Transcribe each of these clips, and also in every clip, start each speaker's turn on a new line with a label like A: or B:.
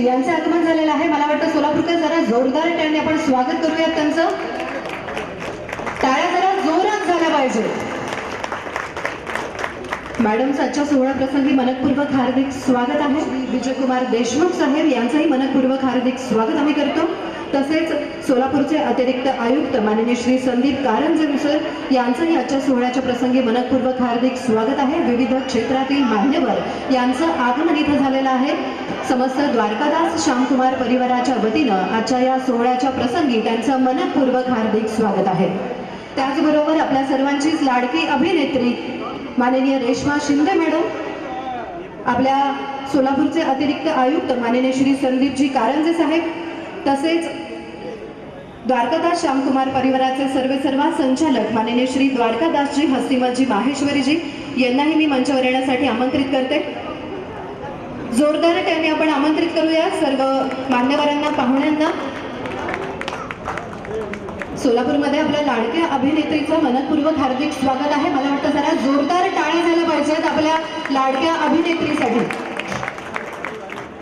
A: जी यांचे आगमन झालेलं आहे। मला वाटतं सोलापूरकर जरा जोरदार टाळ्याने आपण स्वागत करूयात त्यांचं। टाळ्या जरा जोरात झाल्या पाहिजे। मॅडमचं आजच्या सोहळा प्रसंगी मनपूर्वक हार्दिक स्वागत आहे। विजयकुमार देशमुख साहेब यांचंही मनपूर्वक हार्दिक स्वागत आम्ही करतो। तसेच सोलापूरचे अतिरिक्त आयुक्त माननीय श्री संदीप कारंजे सर यांचंही आजच्या सोहळ्याच्या प्रसंगी मनपूर्वक हार्दिक स्वागत आहे। विविध क्षेत्रातील मान्यवर यांचं आगमन इथं झालेलं आहे। समस्त द्वारकादास श्यामकुमार परिवाराच्या वतीनं आजच्या या सोहळ्याच्या प्रसंगी त्यांचं मनपूर्वक हार्दिक स्वागत आहे। त्याचबरोबर आपल्या सर्वांचीच लाडकी अभिनेत्री माननीय रेश्मा शिंदे मॅडम, आपल्या सोलापूरचे अतिरिक्त आयुक्त माननीय श्री संदीपजी कारंजे साहेब, तसेच द्वारकादास श्यामकुमार परिवाराचे सर्व संचालक माननीय श्री द्वारकादासजी हस्तिमतजी माहेश्वरीजी यांनाही मी मंचावर येण्यासाठी आमंत्रित करते। जोरदार टाळ्यांनी आपण आमंत्रित करूया सर्व मान्यवरांना, पाहुण्यांना। सोलापूरमध्ये आपल्या लाडक्या अभिनेत्रीचं मनपूर्वक हार्दिक स्वागत आहे। मला वाटतं जरा जोरदार टाळ्या झाल्या पाहिजेत आपल्या लाडक्या अभिनेत्रीसाठी।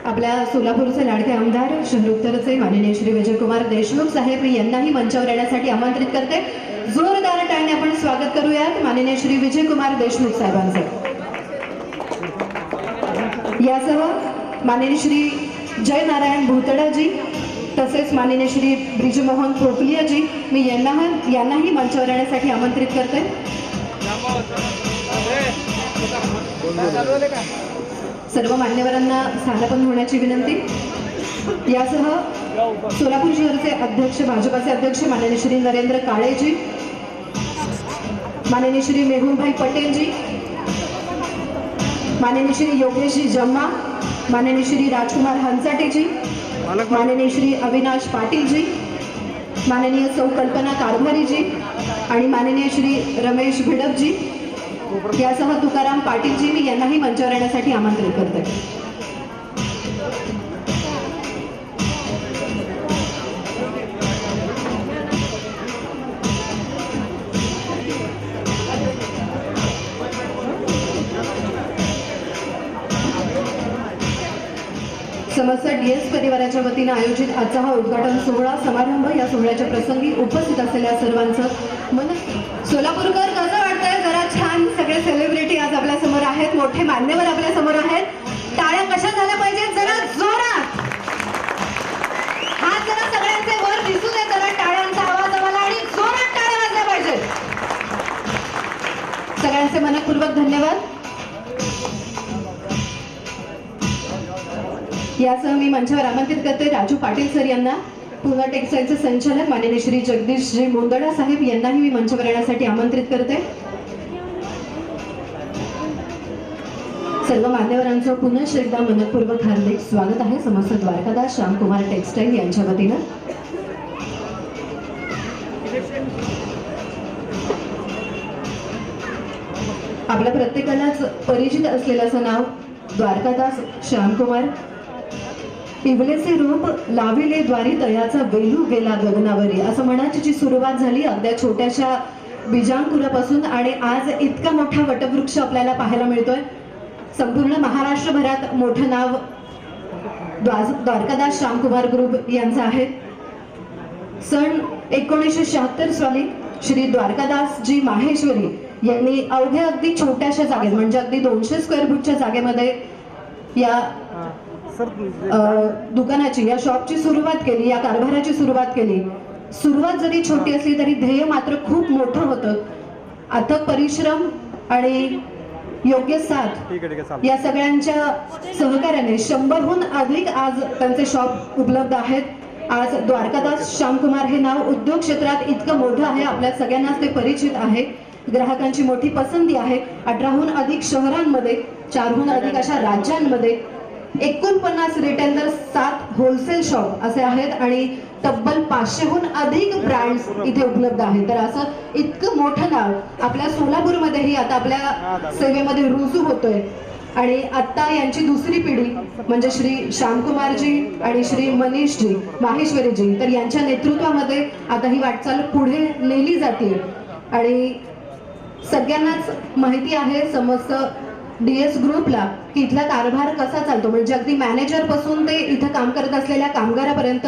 A: आपल्या सोलापूरचे लाडके आमदार शहर उत्तरचे माननीय श्री विजयकुमार देशमुख साहेब यांनाही मंचावर येण्यासाठी आमंत्रित करते। जोरदार टाळ्याने आपण स्वागत करूयात माननीय श्री विजयकुमार देशमुख साहेबांचे। यासह माननीय श्री जय नारायण भूतडाजी तसेच माननीय श्री ब्रिजमोहन पोपलियाजी मी यांनाही मंचावर येण्यासाठी आमंत्रित करते। सर्व मान्यवरांना स्थानापन्न होण्याची विनंती। यासह सोलापूर शहरचे अध्यक्ष भाजपाचे अध्यक्ष माननीय श्री नरेंद्र काळेजी, माननीय श्री मेहुलभाई पटेलजी, माननीय श्री योगेशजी जम्मा, माननीय श्री राजकुमार हंसाटेजी, माननीय श्री अविनाश पाटीलजी, माननीय सौ कल्पना कारभारीजी आणि माननीय श्री रमेश भिडकजी यासह तुकाराम पाटीलजी मी यांनाही मंचावर येण्यासाठी आमंत्रित करते। समस्त डीएस परिवाराच्या वतीने आयोजित आजचा हा उद्घाटन सोहळा समारंभ या सोहळ्याच्या प्रसंगी उपस्थित असलेल्या सर्वांचं मन सोलापूरकर कसं वाटतंय? जरा छान सगळे सेलिब्रिटी आज आपल्या समोर आहेत, मोठे मान्यवर आपल्या समोर आहेत। टाळ्या कशा झाल्या पाहिजेत? जरा जोरात हात जरा सगळ्यांचे वर दिसू दे, जरा टाळ्यांचा आवाज आम्हाला आणि जोरात टाळ्या वाजल्या पाहिजेत। सगळ्यांचे मनपूर्वक धन्यवाद। यासह मी मंचावर आमंत्रित करते राजू पाटील सर यांना, पुणे टेक्सटाईलचे संचालक माननीय श्री जगदीशजी मुंदडा साहेब यांनाही मी मंचावर येण्यासाठी आमंत्रित करते। सर्व मान्यवरांचं पुनश्च एकदा मनपूर्वक हार्दिक स्वागत आहे समस्त द्वारकादास श्यामकुमार टेक्सटाईल यांच्या वतीनं। आपल्या प्रत्येकालाच परिचित असलेलं असं नाव द्वारकादास श्यामकुमार। इवलेचे रूप लाविले द्वारी तयाचा वेलू गेला गगनावरी, असं म्हणायची जी सुरुवात झाली अगदी छोट्याशा बीजांकुरापासून आणि आज इतका मोठा वटवृक्ष आपल्याला पाहायला मिळतोय। संपूर्ण महाराष्ट्रभरात मोठं नाव द्वारकादास श्यामकुमार ग्रुप यांचं आहे। सन 1976 साली श्री द्वारकादासजी माहेश्वरी यांनी अवघ्या अगदी छोट्याशा जागेत म्हणजे अगदी 200 स्क्वेअर फूटच्या जागेमध्ये या दुकानाची या शॉपची सुरुवात केली, या कारभाराची सुरुवात केली। सुरुवात जरी छोटी असली तरी ध्येय मात्र खूप मोठं होतं। अथक परिश्रम आणि योग्य साथ या सगळ्यांच्या सहकार्याने 100हून अधिक आज त्यांचे शॉप उपलब्ध आहेत। आज द्वारकादास श्यामकुमार हे नाव उद्योग क्षेत्रात इतकं मोठं आहे, आपल्या सगळ्यांनाच ते परिचित आहे। ग्राहकांची मोठी पसंती आहे। 18हून अधिक शहरांमध्ये, 4हून अधिक अशा राज्यांमध्ये 49 रिटेलर, 7 होलसेल शॉप असे आहेत आणि तब्बल 500हून अधिक ब्रँड्स इथे उपलब्ध आहेत। तर असं इतकं मोठं नाव आपल्या सोलापूरमध्येही आता आपल्या सेवेमध्ये रुजू होतोय। आणि आता यांची दुसरी पिढी म्हणजे श्री श्यामकुमारजी आणि श्री मनीषजी माहेश्वरीजी, तर यांच्या नेतृत्वामध्ये आता ही वाटचाल पुढे नेली जाते। आणि सगळ्यांनाच माहिती आहे, समस्त डीएस ग्रुपला की इथला कारभार कसा चालतो, म्हणजे अगदी मॅनेजर पासून ते इथं काम करत असलेल्या कामगारापर्यंत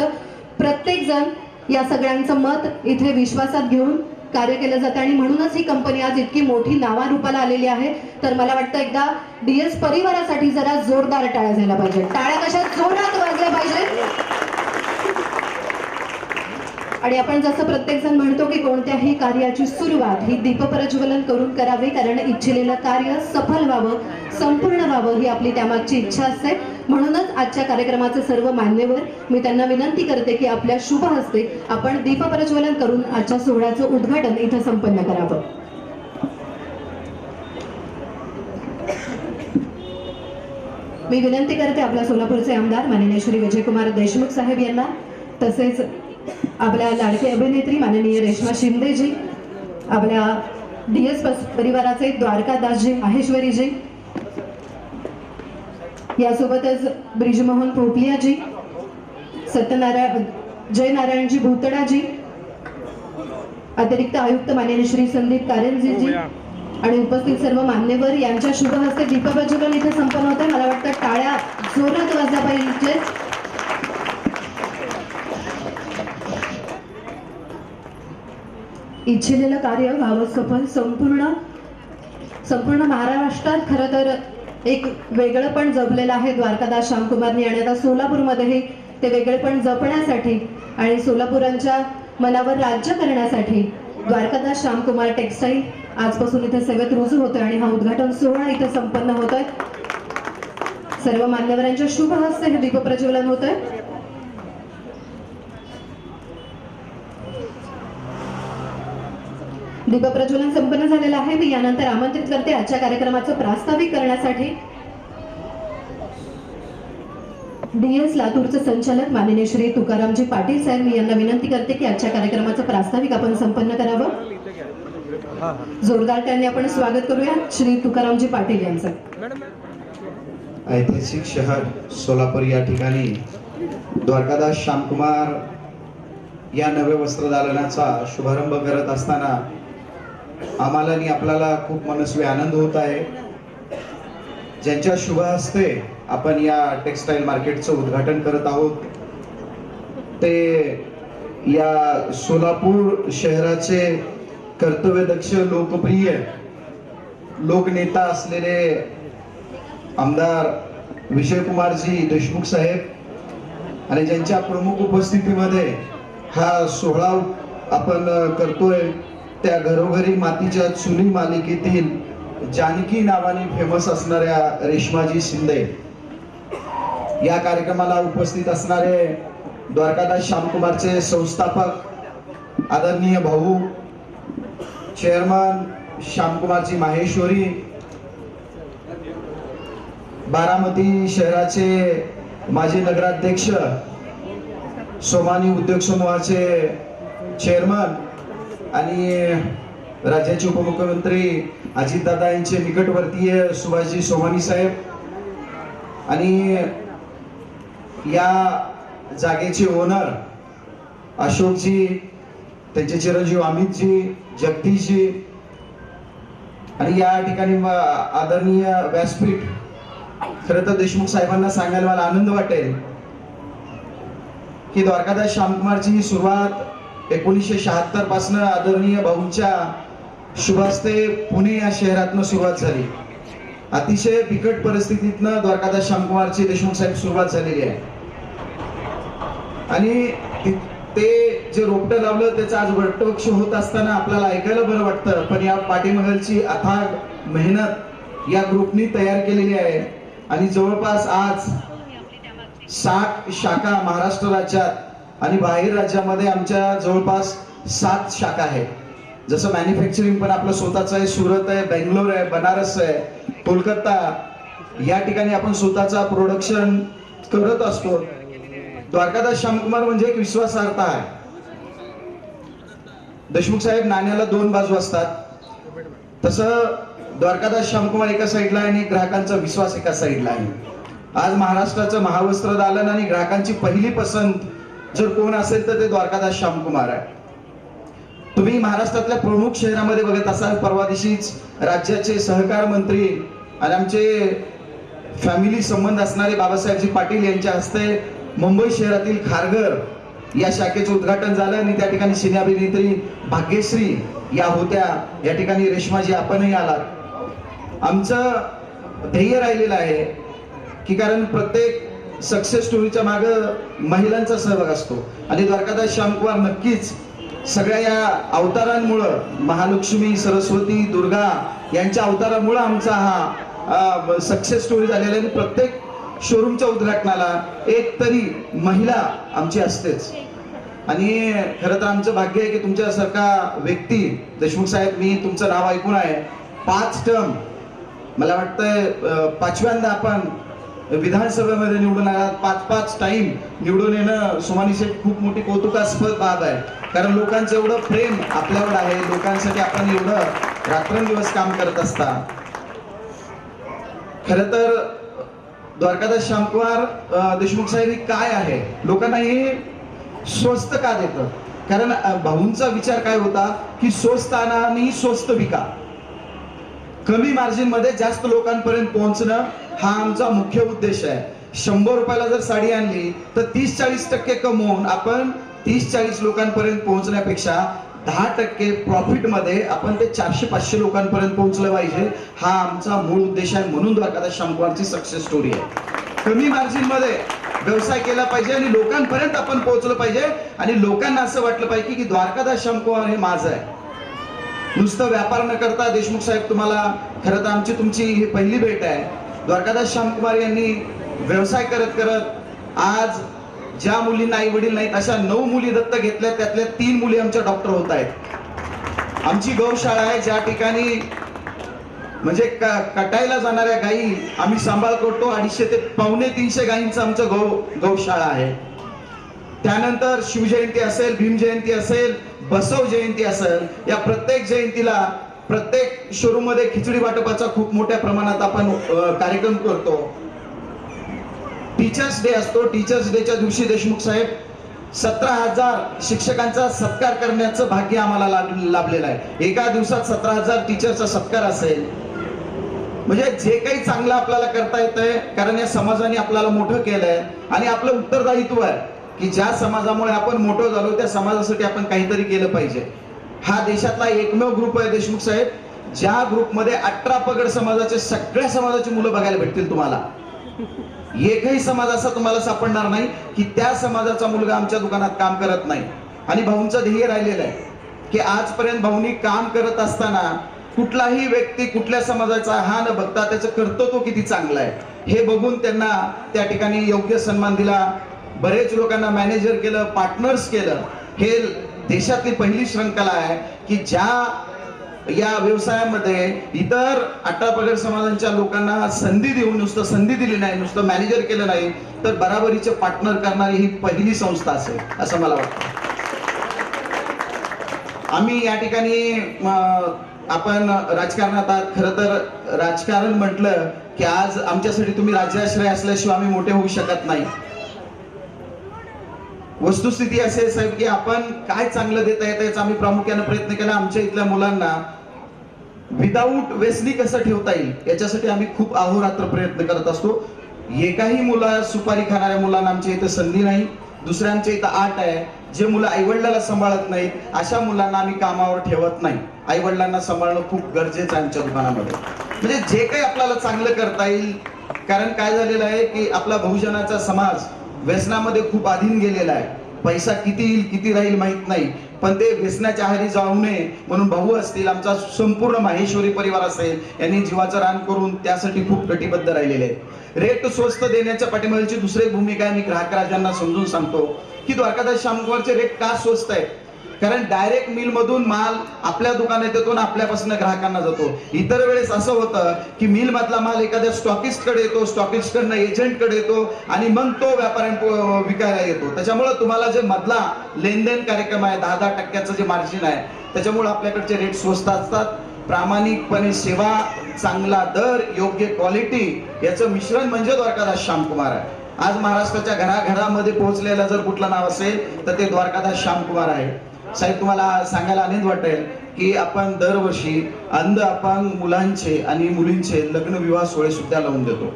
A: प्रत्येक जण या सगळ्यांचं मत इथे विश्वासात घेऊन कार्य केलं जातं आणि म्हणूनच ही कंपनी आज इतकी मोठी नावारूपाला आलेली आहे. तर मला वाटतं एकदा डीएस परिवारासाठी जरा जोरदार टाळ्या झाल्या पाहिजे. टाळ्या कशा जोरात वाजल्या पाहिजे. आणि आपण जसं प्रत्येक जण म्हणतो की कोणत्याही कार्याची सुरुवात ही दीपप्रज्वलन करून करावी, कारण इच्छिलेलं कार्य सफल व्हावं, संपूर्ण व्हावं ही आपली त्यामागची इच्छा असते. म्हणूनच आजच्या कार्यक्रमाचे सर्व मान्यवर मी त्यांना विनंती करते की आपल्या शुभ हस्ते आपण दीपप्रज्वलन करून आजच्या सोहळ्याचं उद्घाटन इथं संपन्न करावं. मी विनंती करते आपल्या सोलापूरचे आमदार माननीय श्री विजयकुमार देशमुख साहेब यांना, तसेच आपल्या लाडकी अभिनेत्री माननीय रेश्मा शिंदेजी, आपल्या डीएस परिवाराचे द्वारकादासजी माहेश्वरीजी, यासोबतच ब्रिजमोहन पोपलियाजी, जयनारायणजी भूतडाजी, अतिरिक्त आयुक्त माननीय श्री संदीप कारंजेजी आणि उपस्थित सर्व मान्यवर यांच्या शुभ हस्ते दीपप्रज्वलन इथे संपन्न होत आहे. मला वाटतं टाळ्या जोरात वाजल्या पाहिजे. इच्छिलेलं कार्य व्हावं सफल, संपूर्ण महाराष्ट्रात खरं तर एक वेगळंपण जपलेलं आहे द्वारकादास श्यामकुमारनी, आणि आता सोलापूरमध्येही ते वेगळेपण जपण्यासाठी आणि सोलापूरांच्या मनावर राज्य करण्यासाठी द्वारकादास श्यामकुमार टेक्सटाईल आजपासून इथे सेवेत रुजू होतोय आणि हा उद्घाटन सोहळा इथे संपन्न होतोय. सर्व मान्यवरांच्या शुभ हस्ते हे दीपप्रज्वलन होतंय. दीपप्रज्वलन संपन्न झालेलं आहे. मी यानंतर आमंत्रित करते आजच्या कार्यक्रमाचं प्रास्ताविक करण्यासाठी डीएस लातूरचे संचालक माननीय श्री तुकारामजी पाटील साहेब. मी यांना विनंती करते की आजच्या कार्यक्रमाचं प्रास्ताविक आपण संपन्न करावं. जोरदार त्यांनी आपण स्वागत करूया श्री तुकारामजी पाटील यांचं.
B: ऐतिहासिक शहर सोलापूर या ठिकाणी द्वारकादास श्यामकुमार या नवे वस्त्रदालनाचा शुभारंभ करत असताना आम्हाला आणि आपल्याला खूप मनस्वी आनंद होत आहे. ज्यांच्या शुभ हस्ते आपण या टेक्सटाईल मार्केटचं उद्घाटन करत आहोत ते या सोलापूर शहराचे कर्तव्यदक्ष लोकप्रिय लोकनेता असलेले आमदार विजयकुमारजी देशमुख साहेब, आणि ज्यांच्या प्रमुख उपस्थितीमध्ये हा सोहळा आपण करतोय त्या घरोघरी मातीच्या चुली मालिकेतील जानकी नावाने फेमस असणाऱ्या रेश्माजी शिंदे, या कार्यक्रमाला उपस्थित असणारे द्वारकादास श्यामकुमारचे संस्थापक आदरणीय भाऊ चेअरमन श्यामकुमारजी माहेश्वरी, बारामती शहराचे माजी नगराध्यक्ष, सोमानी उद्योग समूहाचे चेअरमन आणि राज्याचे उपमुख्यमंत्री अजितदादा यांचे निकटवर्तीय सुभाषजी सोमानी साहेब, आणि या जागेचे ओनर अशोकजी, त्यांचे चिरंजीव अमितजी, जगदीशजी, आणि या ठिकाणी आदरणीय व्यासपीठ. खरं तर देशमुख साहेबांना सांगायला मला आनंद वाटेल की द्वारकादास श्यामकुमारची सुरुवात 1976 पासून आदरणीय भाऊंच्या शुभ हस्ते पुणे या शहरातनं सुरुवात झाली. अतिशय बिकट परिस्थितीतनं द्वारकादास श्यामकुमारची देशमुख साहेब सुरुवात झालेली आहे, आणि ते जे रोपटं लावलं त्याचं आज वटवृक्ष होत असताना आपल्याला ऐकायला बरं वाटतं. पण या पाठीमागची अथाग मेहनत या ग्रुपनी तयार केलेली आहे, आणि जवळपास आज 60 शाखा महाराष्ट्र राज्यात आणि बाहेर राज्यामध्ये आमच्या जवळपास 7 शाखा आहेत. जसं मॅन्युफॅक्चरिंग पण आपलं स्वतःचं आहे, सुरत आहे, बेंगलोर आहे, बनारस आहे, कोलकाता, या ठिकाणी आपण स्वतःचा प्रोडक्शन करत असतो. द्वारकादास श्यामकुमार म्हणजे एक विश्वासार्हता आहे. देशमुख साहेब, नाण्याला 2 बाजू असतात, तसं द्वारकादास श्यामकुमार एका साईडला आहे आणि ग्राहकांचा विश्वास एका साईडला आहे. आज महाराष्ट्राचं महावस्त्र दालन आणि ग्राहकांची पहिली पसंत जर कोण असेल तर ते द्वारकादास श्यामकुमार आहे. तुम्ही महाराष्ट्रातल्या प्रमुख शहरामध्ये बघत असाल, परवा दिवशीच राज्याचे सहकार मंत्री आणि आमचे फॅमिली संबंध असणारे बाबासाहेबजी पाटील यांच्या हस्ते मुंबई शहरातील खारघर या शाखेचं उद्घाटन झालं आणि त्या ठिकाणी सिने अभिनेत्री भाग्यश्री या होत्या. या ठिकाणी रेश्माजी आपणही आलात. आमचं ध्येय राहिलेलं आहे की कारण प्रत्येक सक्सेस स्टोरीच्या मागं महिलांचा सहभाग असतो आणि द्वारकादास श्यामकुमार नक्कीच सगळ्या या अवतारांमुळं, महालक्ष्मी, सरस्वती, दुर्गा यांच्या अवतारामुळं आमचा हा सक्सेस स्टोरी झालेला आहे. प्रत्येक शोरूमच्या उद्घाटनाला एक तरी महिला आमची असतेच आणि खरं तर आमचं भाग्य आहे की तुमच्यासारखा व्यक्ती, देशमुख साहेब, मी तुमचं नाव ऐकून आहे. 5 टर्म, मला वाटतंय 5व्यांदा आपण विधानसभेमध्ये निवडून आलात. 5 टाइम निवडून येणं सुमानी शेठ खूप मोठी कौतुकास्पद बाब आहे. कारण लोकांचं एवढं प्रेम आपल्यावर आहे, लोकांसाठी आपण एवढं रात्रंदिवस काम करत असता. खरं तर द्वारकादास श्यामकुमार देशमुख साहेब हे काय आहे, लोकांना हे स्वस्त का देतं? कारण भाऊंचा विचार काय होता की स्वस्त आणा आणि स्वस्त विका, कमी मार्जिन मध्ये जास्त लोकांपर्यंत पोहोचणं हा आमचा मुख्य उद्देश आहे. 100 रुपयाला जर साडी आणली तर 30-40% कमवून आपण 30-40 लोकांपर्यंत पोहोचण्यापेक्षा 10% प्रॉफिट मध्ये आपण ते 400-500 लोकांपर्यंत पोहोचलं पाहिजे. हा आमचा मूळ उद्देश आहे. म्हणून द्वारकादास श्यामकुमारची सक्सेस स्टोरी आहे. कमी मार्जिन मध्ये व्यवसाय केला पाहिजे आणि लोकांपर्यंत आपण पोहोचलं पाहिजे आणि लोकांना असं वाटलं पाहिजे की द्वारकादास श्यामकुमार हे माझं आहे. नुसतं व्यापार न करता देशमुख साहेब, तुम्हाला खरं तर आमची तुमची ही पहिली भेट आहे. द्वारकादास श्यामकुमार यांनी व्यवसाय करत करत आज ज्या मुलींना आई वडील नाहीत अशा 9 मुली दत्तक घेतल्या, त्यातल्या 3 मुली आमच्या डॉक्टर होत आहेत. आमची गौशाळा आहे ज्या ठिकाणी म्हणजे कटायला जाणाऱ्या गायी आम्ही सांभाळ करतो. 250 ते 250 गायींचं आमचं गौशाळा आहे. त्यानंतर शिवजयंती असेल, भीम जयंती असेल, बसव जयंती असेल, या प्रत्येक जयंतीला प्रत्येक शोरूम मध्ये खिचडी वाटपाचा खूप मोठ्या प्रमाणात आपण कार्यक्रम करतो. टीचर्स डे असतो. टीचर्स डेच्या दिवशी देशमुख साहेब 17,000 शिक्षकांचा सत्कार करण्याचं भाग्य आम्हाला लाभलेलं आहे. एका दिवसात 17,000 टीचरचा सत्कार असेल म्हणजे जे काही चांगलं आपल्याला करता येतंय, कारण या समाजाने आपल्याला मोठं केलंय आणि आपलं उत्तरदायित्व आहे की ज्या समाजामुळे आपण मोठं झालो त्या समाजासाठी आपण काहीतरी केलं पाहिजे. हा देशातला एकमेव ग्रुप आहे देशमुख साहेब ज्या ग्रुपमध्ये 18 पगड समाजाचे सगळ्या समाजाची मुलं बघायला भेटतील तुम्हाला. एकही समाज असा तुम्हाला सापडणार नाही की त्या समाजाचा मुलगा आमच्या दुकानात काम करत नाही. आणि भाऊंचं ध्येय राहिलेलं आहे की आजपर्यंत भाऊंनी काम करत असताना कुठलाही व्यक्ती कुठल्या समाजाचा हा न बघता त्याचं कर्तृत्व किती चांगलं आहे हे बघून त्यांना त्या ठिकाणी योग्य सन्मान दिला. बरेच लोकांना मॅनेजर केलं, पार्टनर्स केलं. हे देशातली पहिली श्रृंखला आहे की ज्या या व्यवसायामध्ये इतर 18 पगड समाजांच्या लोकांना संधी देऊन नुसतं संधी दिली नाही, नुसतं मॅनेजर केलं नाही, तर बराबरीचे पार्टनर करणारी ही पहिली संस्था असेल असं मला वाटतं. आम्ही या ठिकाणी आपण राजकारणात आहात. खरं तर राजकारण म्हटलं की आज आमच्यासाठी तुम्ही राज्याश्रय असल्याशिवाय आम्ही मोठे होऊ शकत नाही. वस्तुस्थिती असे साहेब की आपण काय चांगलं देता येतं याचा आम्ही प्रामुख्याने प्रयत्न केला. आमच्या इथल्या मुलांना विदाऊट व्यसनी कसं ठेवता येईल याच्यासाठी आम्ही खूप अहोरात्र प्रयत्न करत असतो. एकाही मुला सुपारी खाणाऱ्या मुलांना आमच्या इथं संधी नाही. दुसऱ्यांच्या इथं 8 आहे. जे मुलं आईवडिलाला सांभाळत नाहीत अशा मुलांना आम्ही कामावर ठेवत नाही. आईवडिलांना सांभाळणं खूप गरजेचं आहे आमच्या दुकानामध्ये. म्हणजे जे काही आपल्याला चांगलं करता येईल, कारण काय झालेलं आहे की आपला बहुजनाचा समाज व्यसनामध्ये खूप अधीन गेलेला आहे. पैसा किती येईल किती राहील माहित नाही, पण ते व्यसनाच्या आहारी जाऊ नये म्हणून भाऊ असतील, आमचा संपूर्ण माहेश्वरी परिवार असेल, यांनी जीवाचं रान करून त्यासाठी खूप कटिबद्ध राहिलेले आहेत. रेट स्वस्त देण्याच्या पाठीमागची दुसरी भूमिका मी ग्राहक राजांना समजून सांगतो की द्वारकादास श्यामकुमारचे रेट का स्वस्त आहेत. कारण डायरेक्ट मिल मधून माल आपल्या दुकानात येतो आणि आपल्यापासून ग्राहकांना जातो. इतर वेळेस असं होतं की मिल मधला माल एखाद्या स्टॉकिस्ट कडे येतो, स्टॉकिस्ट कडनं एजंट कडे येतो आणि मग तो व्यापाऱ्यांना विकायला येतो. त्याच्यामुळे तुम्हाला जे मधला लेनदेन कार्यक्रम आहे 10% जे मार्जिन आहे त्याच्यामुळे आपल्याकडचे रेट स्वस्त असतात. प्रामाणिकपणे सेवा, चांगला दर, योग्य क्वालिटी याचं मिश्रण म्हणजे द्वारकादास श्यामकुमार आहे. आज महाराष्ट्राच्या घराघरामध्ये पोहोचलेलं जर कुठलं नाव असेल तर ते द्वारकादास श्यामकुमार आहे. साहेब तुम्हाला सांगायला आनंद वाटेल की आपण दरवर्षी अंध अपंग मुलांचे आणि मुलींचे लग्न विवाह सोहळे सुद्धा लावून देतो.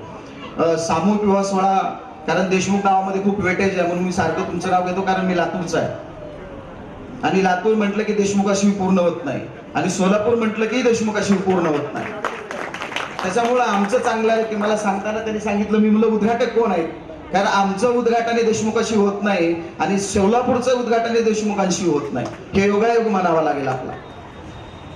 B: सामूहिक विवाह सोहळा, कारण देशमुख नावामध्ये खूप वेटेज आहे म्हणून मी सारखं तुमचं नाव घेतो, कारण मी लातूरचा आहे आणि लातूर म्हटलं की देशमुखाशिवाय पूर्ण होत नाही आणि सोलापूर म्हटलं की देशमुखाशिवाय पूर्ण होत नाही. त्याच्यामुळं आमचं चांगलं आहे की मला सांगताना त्यांनी सांगितलं मी मुलं उद्घाटक कोण आहेत, कारण आमचं उद्घाटन देशमुखाशी होत नाही आणि सोलापूरचं उद्घाटन देशमुखांशी होत नाही. हे योगायोग म्हणावा लागेल आपला.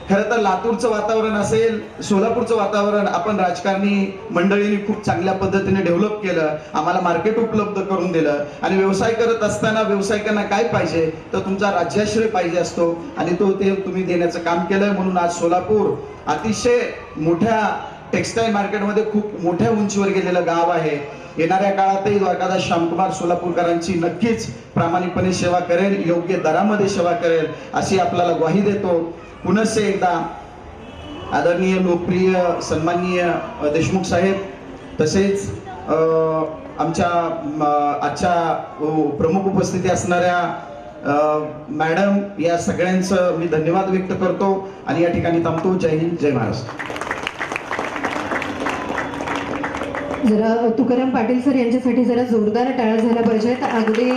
B: खरं तर लातूरचं वातावरण असेल, सोलापूरचं वातावरण आपण राजकारणी मंडळींनी खूप चांगल्या पद्धतीने डेव्हलप केलं, आम्हाला मार्केट उपलब्ध करून दिलं आणि व्यवसाय करत असताना व्यावसायिकांना काय पाहिजे तर तुमचा राज्याश्रय पाहिजे असतो आणि तो ते तुम्ही देण्याचं काम केलंय. म्हणून आज सोलापूर अतिशय मोठ्या टेक्सटाईल मार्केटमध्ये खूप मोठ्या उंचीवर गेलेलं गाव आहे. येणाऱ्या काळातही द्वारकादास श्यामकुमार सोलापूरकरांची नक्कीच प्रामाणिकपणे सेवा करेल, योग्य दरामध्ये सेवा करेल अशी आपल्याला ग्वाही देतो. पुनश्च एकदा आदरणीय लोकप्रिय सन्माननीय देशमुख साहेब तसेच आमच्या आजच्या प्रमुख उपस्थिती असणाऱ्या मॅडम या सगळ्यांचं मी धन्यवाद व्यक्त करतो आणि या ठिकाणी थांबतो. जय हिंद, जय महाराष्ट्र.
A: जरा तुकाराम पाटील सर यांच्यासाठी जरा जोरदार टाळ्या झाल्या पाहिजेत. अगदी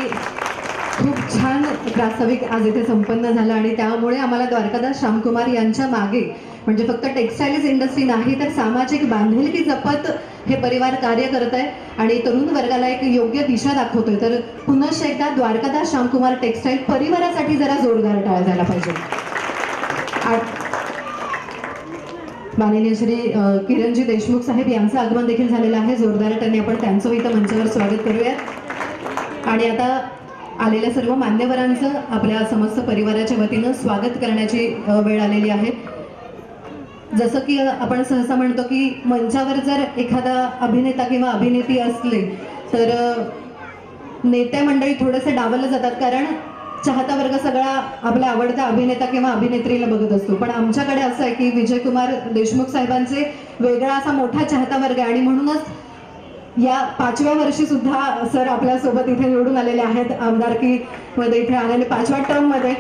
A: खूप छान प्रास्ताविक आज इथे संपन्न झालं आणि त्यामुळे आम्हाला द्वारकादास श्यामकुमार यांच्या मागे म्हणजे फक्त टेक्स्टाईल्स इंडस्ट्री नाही तर सामाजिक बांधिलकी जपत हे परिवार कार्य करत आहे आणि तरुण वर्गाला एक योग्य दिशा दाखवतोय. तर पुनश्च एकदा द्वारकादास श्यामकुमार टेक्स्टाईल परिवारासाठी जरा जोरदार टाळ्या झाला पाहिजे. माननीय श्री किरणजी देशमुख साहेब यांचं आगमन देखील झालेलं आहे. जोरदारपणे आपण त्यांचं इथं मंचावर स्वागत करूयात आणि आता आलेल्या सर्व मान्यवरांचं आपल्या समस्त परिवाराच्या वतीनं स्वागत करण्याची वेळ आलेली आहे. जसं की आपण सहसा म्हणतो की मंचावर जर एखादा अभिनेता किंवा अभिनेत्री असले तर नेत्या मंडळी थोडेसे डावलले जातात, कारण चाहता वर्ग सगळा आपला आवडता अभिनेता किंवा अभिनेत्रीला बघत असतो. पण आमच्याकडे असं आहे की विजयकुमार देशमुख साहेबांचे वेगळा असा मोठा चाहता वर्ग आहे आणि म्हणूनच या 5व्या वर्षी सुद्धा सर आपल्या सोबत इथे निवडून आलेले आहेत आमदारकीमध्ये इथे आलेले 5व्या टर्म मध्ये.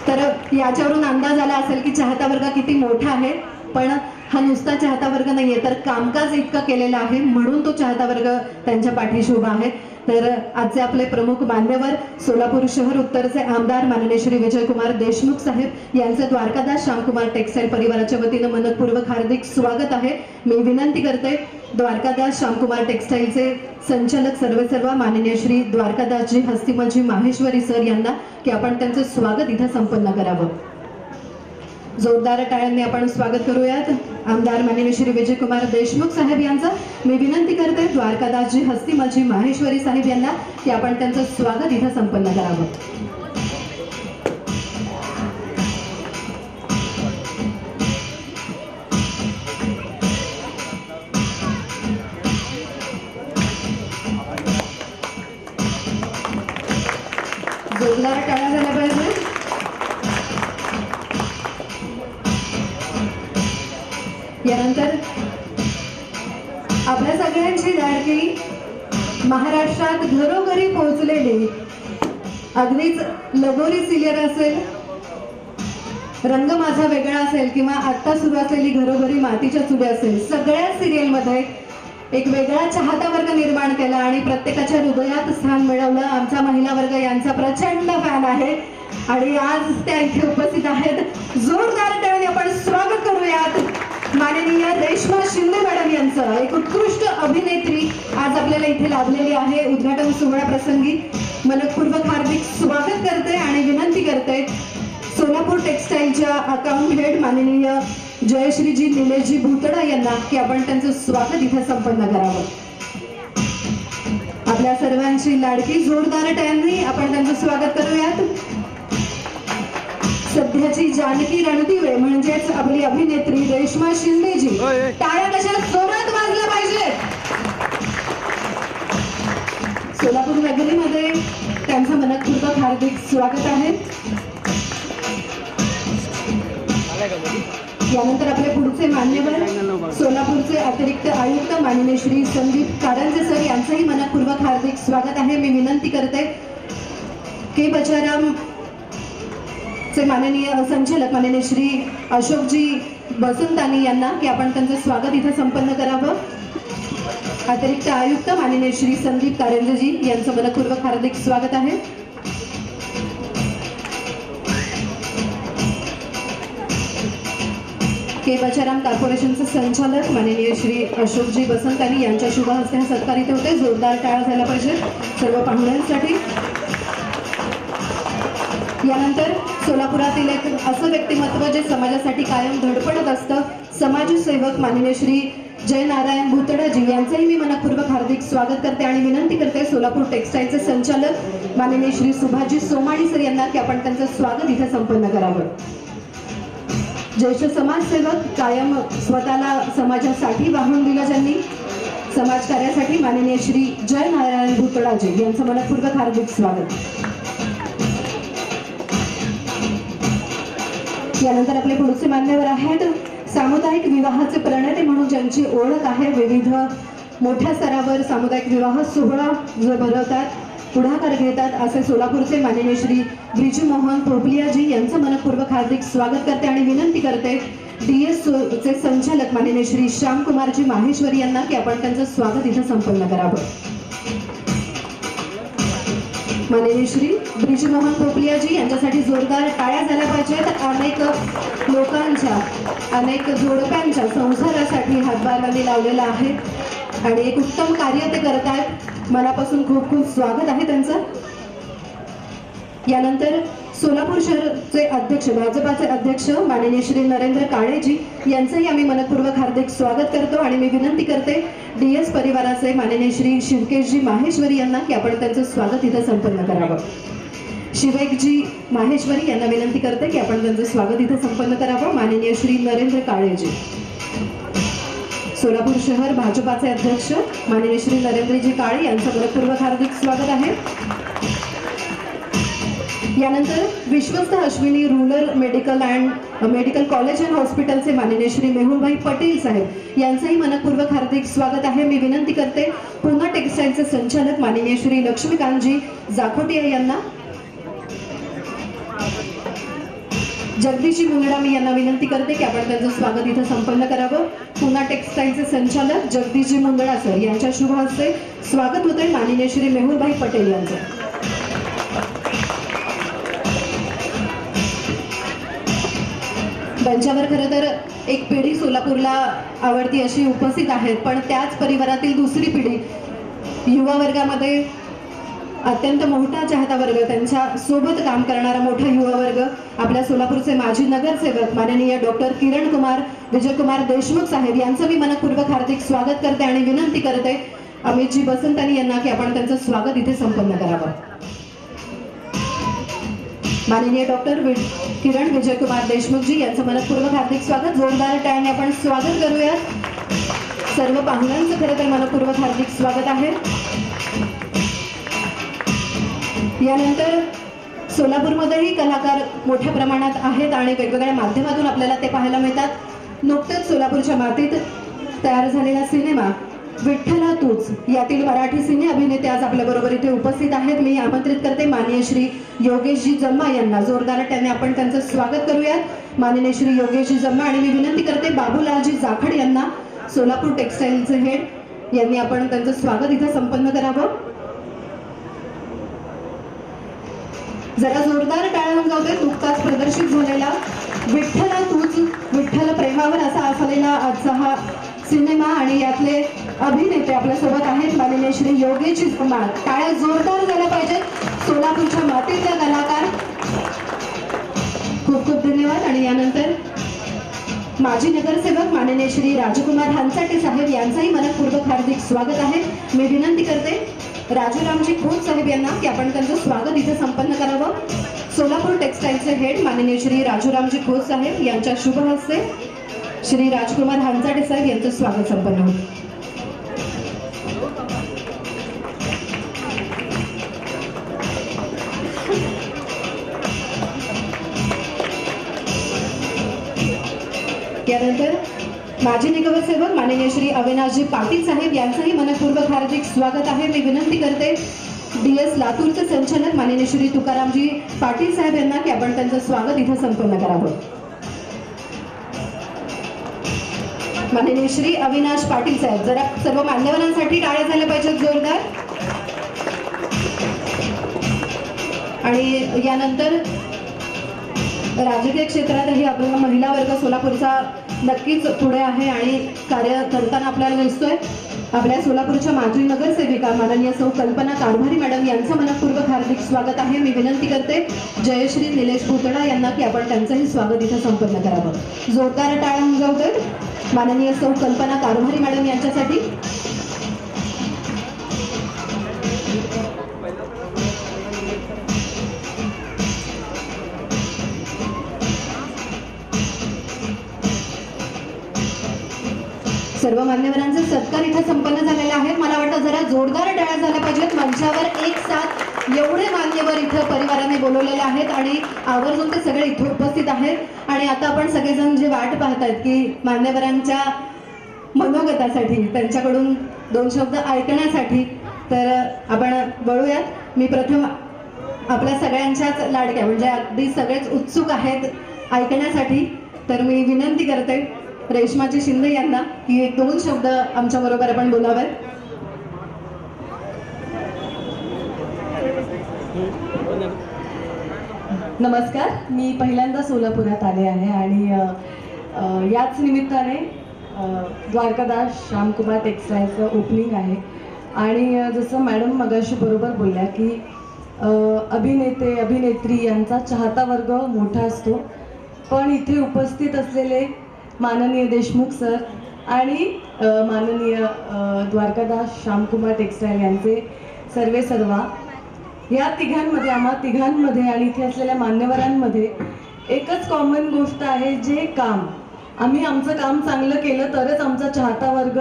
A: तर याच्यावरून अंदाज आला असेल की चाहता वर्ग किती मोठा आहे. पण हा नुसता चाहता वर्ग नाहीये तर कामकाज इतकं केलेलं आहे म्हणून तो चाहता वर्ग त्यांच्या पाठीशी उभा आहे. तर आजचे आपले प्रमुख मान्यवर सोलापूर शहर उत्तरचे आमदार माननीय श्री विजयकुमार देशमुख साहेब यांचे द्वारकादास श्यामकुमार टेक्सटाईल परिवाराच्या वतीनं मनपूर्वक हार्दिक स्वागत आहे. मी विनंती करते द्वारकादास श्यामकुमार टेक्सटाईलचे संचालक सर्वेसर्वा माननीय श्री द्वारकादासजी हस्तिमलजी माहेश्वरी सर यांना की आपण त्यांचं स्वागत इथं संपन्न करावं. जोरदार टाळ्यांनी आपण स्वागत करूयात आमदार माननीय श्री विजयकुमार देशमुख साहेब यांचं. मी विनंती करते द्वारकादासजी हस्तिमलजी माहेश्वरी साहेब यांना की आपण त्यांचं स्वागत इथं संपन्न करावं. जोरदार टाळ्या झाल्या पाहिजे. यानंतर आपल्या सगळ्यांची लाडकी महाराष्ट्रात घरोघरी पोहोचलेली अगदीच लगोरी सिरियल असेल, रंग माझा वेगळा असेल किंवा आता सुरू असलेली घरोघरी मातीच्या चुल्या असेल, सगळ्या सिरियलमध्ये एक वेगळा चाहता वर्ग निर्माण केला आणि प्रत्येकाच्या हृदयात स्थान मिळवलं. आमचा महिला वर्ग यांचा प्रचंड फॅन आहे आणि आज त्या इथे उपस्थित आहेत. जोरदार टाळ्यांनी आपण स्वागत करूयात माननीय रेश्मा शिंदे मॅडम यांचं. एक उत्कृष्ट अभिनेत्री आज आपल्याला इथे लाभलेली आहे. उद्घाटन सोहळ्या प्रसंगी मनपूर्वक हार्दिक स्वागत करते आणि विनंती करते सोलापूर टेक्स्टाईलच्या अकाउंट हेड माननीय जयश्रीजी निलेशजी भुतडा यांना की आपण त्यांचं स्वागत इथे संपन्न करावं. आपल्या सर्वांची लाडकी जोरदार टाळ्यांनी आपण त्यांचं स्वागत करूयात. सध्याची जानकी रणदिवे म्हणजेच आपली अभिनेत्री रेश्मा शिंदेजी. टाळ्या कशा जोरात वाजल्या पाहिजे. सोलापूर नगरीमध्ये त्यांचं मनपूर्वक हार्दिक स्वागत आहे. यानंतर आपले पुढचे मान्यवर सोलापूरचे अतिरिक्त आयुक्त माननीय श्री संदीप कारंजे सर यांचंही मनपूर्वक हार्दिक स्वागत आहे. मी विनंती करते के बचाराम चे माननीय संचालक माननीय श्री अशोकजी बसंतानी यांना की आपण त्यांचं स्वागत इथे संपन्न करावं. अतिरिक्त आयुक्त माननीय श्री संदीप कारंजेजी यांचं मनपूर्वक हार्दिक स्वागत आहे. के बचाराम कॉर्पोरेशनचे संचालक माननीय श्री अशोकजी बसंतानी यांच्या शुभ हस्ते हा सत्कार इथे होते. जोरदार टाळ्या झाला पाहिजे सर्व पाहुण्यांसाठी. यानंतर सोलापुरातील एक असं व्यक्तिमत्व जे समाजासाठी कायम धडपडत असतं, समाजसेवक माननीय श्री जय नारायण भुतडाजी यांचंही मी मनपूर्वक हार्दिक स्वागत करते आणि विनंती करते सोलापूर टेक्सटाईलचे संचालक माननीय श्री सुभाषजी सोमाणी सर यांना की आपण त्यांचं स्वागत इथे संपन्न करावं. ज्येष्ठ समाजसेवक कायम स्वतःला समाजासाठी वाहून दिलं ज्यांनी समाजकार्यासाठी माननीय श्री जय नारायण भुतडाजी यांचं मनपूर्वक हार्दिक स्वागत. यानंतर आपले पुढचे मान्यवर आहेत सामुदायिक विवाहाचे प्रणेते म्हणून ज्यांची ओळख आहे. विविध मोठ्या स्तरावर सामुदायिक विवाह सोहळा जो भरवतात, पुढाकार घेतात असे सोलापूरचे माननीय श्री ब्रिजमोहन पोपलियाजी यांचं मनपूर्वक हार्दिक स्वागत करते आणि विनंती करते DS चे संचालक माननीय श्री श्यामकुमारजी माहेश्वरी यांना की आपण त्यांचं स्वागत इथे संपन्न करावं. माननीय श्री ब्रिजमोहन पोपलियाजी यांच्यासाठी जोरदार टाळ्या झाल्या पाहिजेत. अनेक लोकांच्या अनेक जोडप्यांच्या संसारासाठी हातभार लावलेला आहे आणि एक उत्तम कार्य ते करत आहेत. मनापासून खूप खूप स्वागत आहे त्यांचं. यानंतर सोलापूर शहरचे अध्यक्ष भाजपाचे अध्यक्ष माननीय श्री नरेंद्र काळेजी यांचंही आम्ही मनपूर्वक हार्दिक स्वागत करतो आणि मी विनंती करते DS परिवाराचे माननीय श्री शिवकेशजी माहेश्वरी यांना की आपण त्यांचं स्वागत इथं संपन्न करावं. शिवेकजी माहेश्वरी यांना विनंती करते की आपण त्यांचं स्वागत इथं संपन्न करावं. माननीय श्री नरेंद्र काळेजी सोलापूर शहर भाजपाचे अध्यक्ष माननीय श्री नरेंद्रजी काळे यांचं मनपूर्वक हार्दिक स्वागत आहे. यानंतर विश्वस्त Ashwini rural medical college and हॉस्पिटलचे माननीय श्री मेहुलभाई पटेल साहेब यांचंही मनपूर्वक हार्दिक स्वागत आहे. मी विनंती करते पुन्हा टेक्सटाईलचे संचालक माननीय श्री लक्ष्मीकांतजी जाखोटिया यांना. जगदीशजी मुंदडा मी यांना विनंती करते की आपण त्यांचं स्वागत इथं संपन्न करावं. पुन्हा टेक्सटाईलचे संचालक जगदीशजी मुंदडा सर यांच्या शुभ हस्ते स्वागत होते माननीय श्री मेहुलभाई पटेल यांचं. त्यांच्यावर खरं तर एक पिढी सोलापूरला आवडती अशी उपस्थित आहेत, पण त्याच परिवारातील दुसरी पिढी युवा वर्गामध्ये अत्यंत मोठा चाहता वर्ग, त्यांच्या सोबत काम करणारा मोठा युवा वर्ग आपल्या सोलापूरचे माजी नगरसेवक माननीय डॉक्टर किरण कुमार विजयकुमार देशमुख साहेब यांचं मी मनपूर्वक हार्दिक स्वागत करते आणि विनंती करते अमितजी बसंतानी यांना की आपण त्यांचं स्वागत इथे संपन्न करावं. माननीय डॉक्टर किरण विजयकुमार देशमुखजी यांचं मनपूर्वक हार्दिक स्वागत. जोरदार टाळ्याने आपण स्वागत करूयात. सर्व पाहुण्यांचं खरं तर मनपूर्वक हार्दिक स्वागत आहे. यानंतर सोलापूरमध्येही कलाकार मोठ्या प्रमाणात आहेत आणि वेगवेगळ्या माध्यमातून आपल्याला ते पाहायला मिळतात. नुकतेच सोलापूरच्या मातीत तयार झालेला सिनेमा विठ्ठला तूच यातील मराठी सिने अभिनेते आज आपल्याबरोबर इथे उपस्थित आहेत. मी आमंत्रित करते माननीय श्री योगेशजी जम्मा यांना. जोरदार टाळ्याने आपण त्यांचं स्वागत करूयात. माननीय श्री योगेशजी जम्मा आणि मी विनंती करते बाबूलालजी जाखड यांना सोलापूर टेक्सटाईलचे हेड यांनी आपण त्यांचं स्वागत इथे संपन्न करावं. जरा जोरदार टाळ्या होऊन जाऊ दे. नुकताच प्रदर्शित झालेला विठ्ठला तूच विठ्ठल प्रेमावर असा असलेला आजचा हा सिनेमा आणि यातले अभिनेते आपल्यासोबत आहेत माननीय श्री योगेशजी जम्मा. टाळ्या जोरदार झाल्या पाहिजेत सोलापूरच्या मातीतल्या कलाकार. खूप खूप धन्यवाद. आणि यानंतर माजी नगरसेवक माननीय श्री राजकुमार हंसाटे साहेब यांचंही मनपूर्वक हार्दिक स्वागत आहे. मी विनंती करते राजूरामजी खोत साहेब यांना की आपण त्यांचं स्वागत इथे संपन्न करावं. सोलापूर टेक्सटाईलचे हेड माननीय श्री राजूरामजी खोत साहेब यांच्या शुभ हस्ते श्री राजकुमार हंसाटे साहेब यांचं स्वागत संपन्न होतं. यानंतर माजी नगरसेवक माननीय श्री अविनाशजी पाटील साहेब यांचंही मनपूर्वक हार्दिक स्वागत आहे. मी विनंती करते DS लातूरचे संचालक माननीय श्री तुकारामजी पाटील साहेब यांना की आपण त्यांचं स्वागत इथं संपन्न करावं. माननीय श्री अविनाश पाटील साहेब, जरा सर्व मान्यवरांसाठी टाळ्या झाल्या पाहिजेत जोरदार. आणि यानंतर राजकीय क्षेत्रातही आपला महिला वर्ग सोलापूरचा नक्कीच पुढे आहे आणि कार्य करताना आपल्याला दिसतोय. आपल्या सोलापूरच्या माजी नगरसेविका माननीय सौ कल्पना कारभारी मॅडम यांचं मनपूर्वक हार्दिक स्वागत आहे. मी विनंती करते जयश्री निलेश भुतडा यांना की आपण त्यांचंही स्वागत इथं संपन्न करावं. जोरदार टाळ्या उमटवतोय माननीय सौ कल्पना कारभारी मॅडम यांच्यासाठी. सर्व मान्यवरांचे सत्कार इथे संपन्न झालेले आहेत. मला वाटतं जरा जोरदार टाळ्या झाल्या पाहिजेत. मंचावर एक साथ एवढे मान्यवर इथं परिवाराने बोलवलेले आहेत आणि आवर्जून ते सगळे इथे उपस्थित आहेत. आणि आता आपण सगळेजण जे वाट पाहतायत की मान्यवरांच्या मनोगतासाठी, त्यांच्याकडून दोन शब्द ऐकण्यासाठी, तर आपण वळूयात. मी प्रथम आपल्या सगळ्यांच्याच लाडक्या म्हणजे अगदी सगळेच उत्सुक आहेत ऐकण्यासाठी, तर मी विनंती करते रेश्माजी शिंदे यांना की एक दोन शब्द आमच्या बरोबर आपण बोलावेत.
C: नमस्कार, मी पहिल्यांदा सोलापुरात आले आहे आणि याच निमित्ताने द्वारकादास श्यामकुमार टेक्सटाईलचं ओपनिंग आहे. आणि जसं मॅडम मगाशी बरोबर बोलल्या की अभिनेते अभिनेत्री यांचा चाहता वर्ग मोठा असतो, पण इथे उपस्थित असलेले माननीय देशमुख सर आणि माननीय द्वारकादास श्यामकुमार टेक्सटाईल यांचे सर्वा या तिघांमध्ये, आम्हा तिघांमध्ये आणि इथे असलेल्या मान्यवरांमध्ये एकच कॉमन गोष्ट आहे, जे काम आम्ही आमचं काम चांगलं केलं तरच आमचा चाहता वर्ग